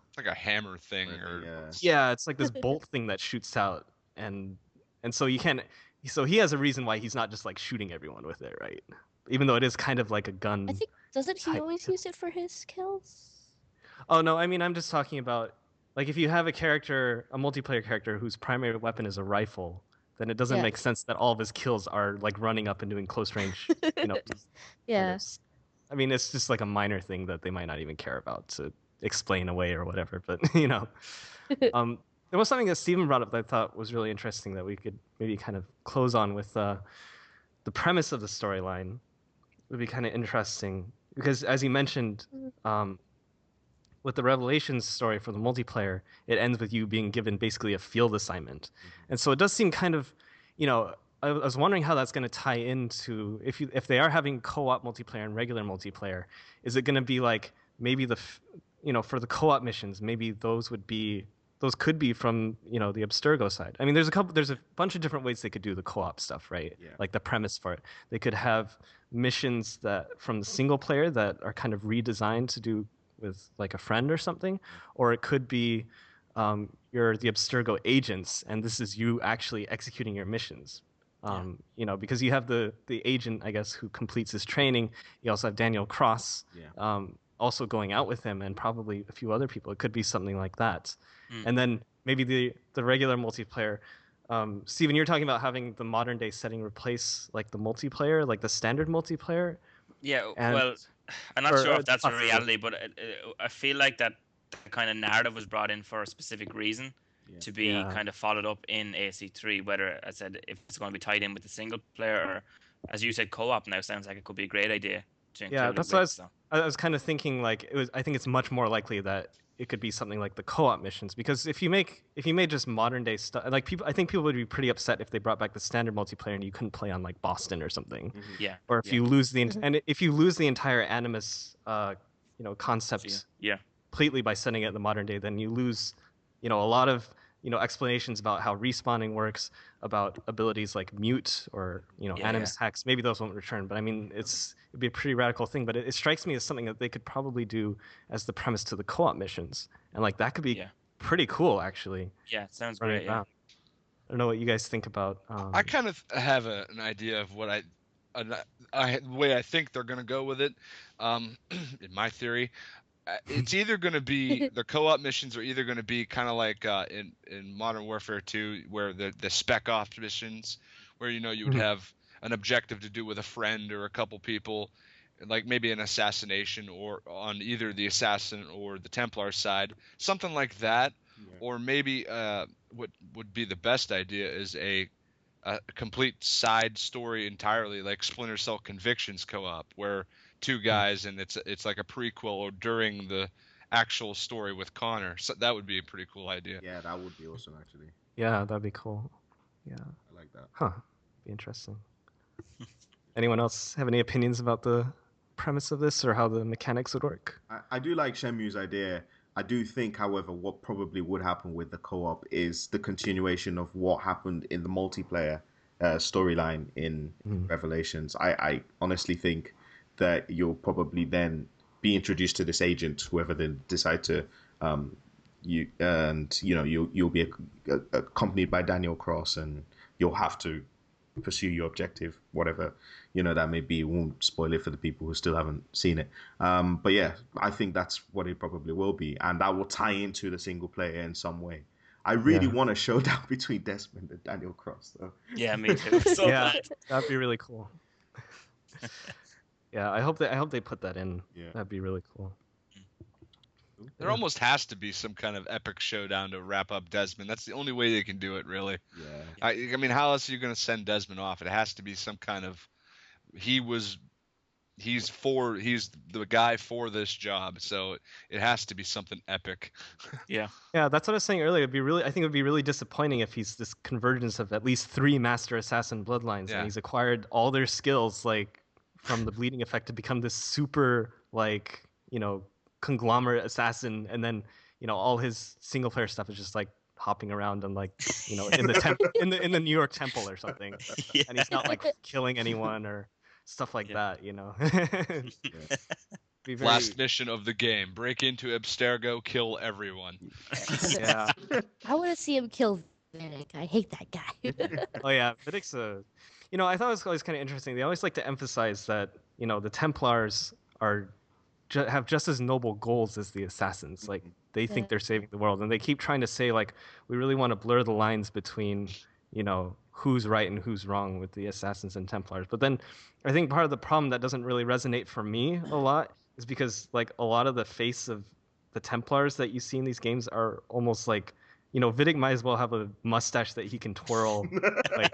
It's like a hammer thing, Like, or yeah. Yeah, it's like this bolt thing that shoots out, and so you can't. So he has a reason why he's not just like shooting everyone with it, right? Even though it is kind of like a gun. I think doesn't he Type always kill. use it for his kills? Oh no, I mean I'm just talking about like if you have a multiplayer character whose primary weapon is a rifle, then it doesn't Yeah. make sense that all of his kills are like running up and doing close range. just kind Yeah. of- I mean, it's just like a minor thing that they might not even care about to explain away or whatever. But there was something that Steven brought up that I thought was really interesting that we could maybe kind of close on with the premise of the storyline. Would be kind of interesting because, as you mentioned, with the Revelations story for the multiplayer, it ends with you being given basically a field assignment, and so it does seem kind of, I was wondering how that's going to tie into if they are having co-op multiplayer and regular multiplayer, is it going to be like maybe for the co-op missions, maybe those could be from the Abstergo side. I mean, there's a bunch of different ways they could do the co-op stuff, right? Yeah. Like the premise for it. They could have missions that from the single player that are kind of redesigned to do with like a friend or something, or it could be you're the Abstergo agents, and this is you actually executing your missions. Because you have the agent, I guess, who completes his training. You also have Daniel Cross, also going out with him, and probably a few other people. It could be something like that. And then maybe the regular multiplayer. Steven, you're talking about having the modern day setting replace like the multiplayer, like the standard multiplayer. Yeah, And, well, I'm not sure or if that's a possibly. reality, but I feel like that kind of narrative was brought in for a specific reason to be kind of followed up in ACIII. Whether, I said, if it's going to be tied in with the single player, or as you said, co-op now sounds like it could be a great idea to include it That's with, what I was kind of thinking. Like I think it's much more likely that it could be something like the co-op missions, because if you made just modern day stuff, like I think people would be pretty upset if they brought back the standard multiplayer and you couldn't play on like Boston or something. Yeah. Or if you lose if you lose the entire Animus, concept completely by setting it in the modern day, then you lose, a lot of explanations about how respawning works, about abilities like mute or Animus hacks. Maybe those won't return, but I mean it'd be a pretty radical thing. But it strikes me as something that they could probably do as the premise to the co-op missions, and like that could be pretty cool actually. Yeah, it sounds great. Yeah. I don't know what you guys think about. I kind of have an idea of what the way I think they're going to go with it. In my theory, it's either going to be the co-op missions are either going to be kind of like in Modern Warfare 2, where the spec ops missions, where you would have an objective to do with a friend or a couple people, like maybe an assassination, or on either the assassin or the Templar side, something like that. Or maybe what would be the best idea is a complete side story entirely, like Splinter Cell Convictions co-op, where two guys and it's like a prequel or during the actual story with Connor. So that would be a pretty cool idea. Yeah, that would be awesome actually. Yeah, that'd be cool. Yeah, I like that. Huh, be interesting. Anyone else have any opinions about the premise of this or how the mechanics would work? I do like Shemu's idea. I do think, however, what probably would happen with the co-op is the continuation of what happened in the multiplayer storyline in Revelations. I honestly think that you'll probably then be introduced to this agent, whoever they decide to, you'll be accompanied by Daniel Cross, and you'll have to pursue your objective, whatever that may be. Won't spoil it for the people who still haven't seen it. But yeah, I think that's what it probably will be, and that will tie into the single player in some way. I really want a showdown between Desmond and Daniel Cross, though. Yeah, me too. So that'd be really cool. Yeah, I hope they put that in. Yeah. That'd be really cool. There almost has to be some kind of epic showdown to wrap up Desmond. That's the only way they can do it, really. Yeah. I mean, how else are you going to send Desmond off? It has to be some kind of he's the guy for this job, so it has to be something epic. Yeah, that's what I was saying earlier. I think it would be really disappointing if he's this convergence of at least 3 master assassin bloodlines, and he's acquired all their skills like from the bleeding effect to become this super like conglomerate assassin, and then all his single player stuff is just like hopping around and like in the in the New York temple or something, and he's not like killing anyone or stuff like that. Last mission of the game: break into Abstergo, kill everyone. Yeah, I want to see him kill Vidic. I hate that guy. Oh yeah, Vidic's I thought it was always kind of interesting. They always like to emphasize that the Templars have just as noble goals as the assassins. Like they think they're saving the world, and they keep trying to say like we really want to blur the lines between who's right and who's wrong with the assassins and Templars. But then I think part of the problem that doesn't really resonate for me a lot is because like a lot of the face of the Templars that you see in these games are almost like Vidic might as well have a mustache that he can twirl like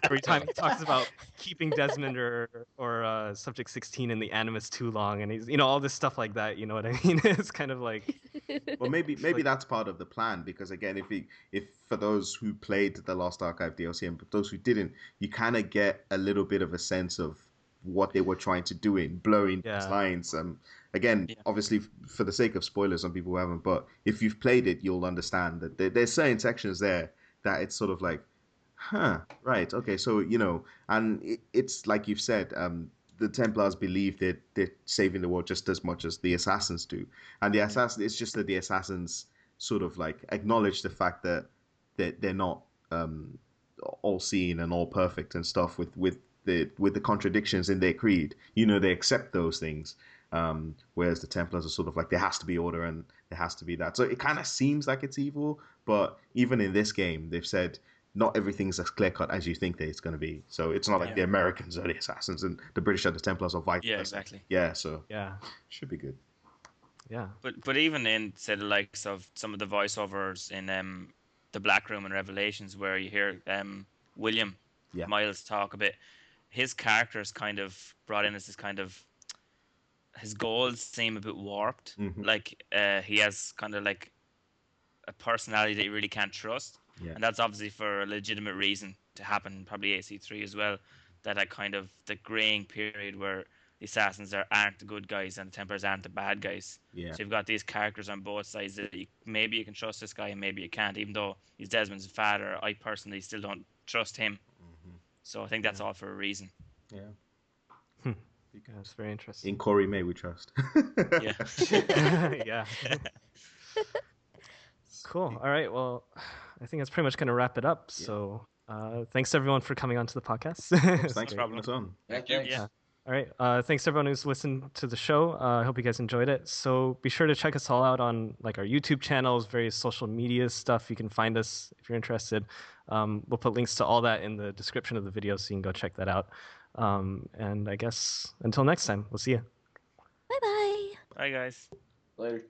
every time he talks about keeping Desmond or Subject 16 in the Animus too long, and he's all this stuff like that. You know what I mean? It's kind of like, Well, maybe that's part of the plan, because again, if for those who played the Lost Archive DLC and those who didn't, you kind of get a little bit of a sense of what they were trying to do in blurring these lines. Again, obviously, for the sake of spoilers on people who haven't, but if you've played it, you'll understand that there's certain sections there that it's sort of like, huh, right, okay, so and it's like you've said, the Templars believe that they're saving the world just as much as the Assassins do, and the Assassins, it's just that the Assassins sort of like acknowledge the fact that they're not all seeing and all perfect and stuff with the contradictions in their creed. They accept those things. Whereas the Templars are sort of like, there has to be order and there has to be that. So it kind of seems like it's evil, but even in this game, they've said not everything's as clear cut as you think that it's going to be. So it's not like the Americans are the Assassins and the British are the Templars, or vice versa. Yeah, exactly. Yeah, so yeah, should be good. Yeah, but even in, say, the likes of some of the voiceovers in the Black Room and Revelations, where you hear William Miles talk a bit, his character is kind of brought in as this kind of, his goals seem a bit warped. Mm-hmm. Like he has kind of like a personality that you really can't trust, and that's obviously for a legitimate reason to happen. Probably ACIII as well. That kind of the graying period where the Assassins aren't the good guys and the Templars aren't the bad guys. Yeah. So you've got these characters on both sides that maybe you can trust this guy and maybe you can't. Even though he's Desmond's father, I personally still don't trust him. Mm-hmm. So I think that's all for a reason. Yeah. Yeah, it's very interesting. In Corey May we trust. Yeah. Yeah. Cool. All right. Well, I think that's pretty much going to wrap it up. Yeah. So thanks everyone for coming on to the podcast. Thanks for having us on. Thank you. Yeah. All right. Thanks everyone who's listened to the show. I hope you guys enjoyed it. So be sure to check us all out on like our YouTube channels, various social media stuff. You can find us if you're interested. We'll put links to all that in the description of the video, so you can go check that out. And I guess until next time, we'll see you. Bye-bye. Bye, guys. Later.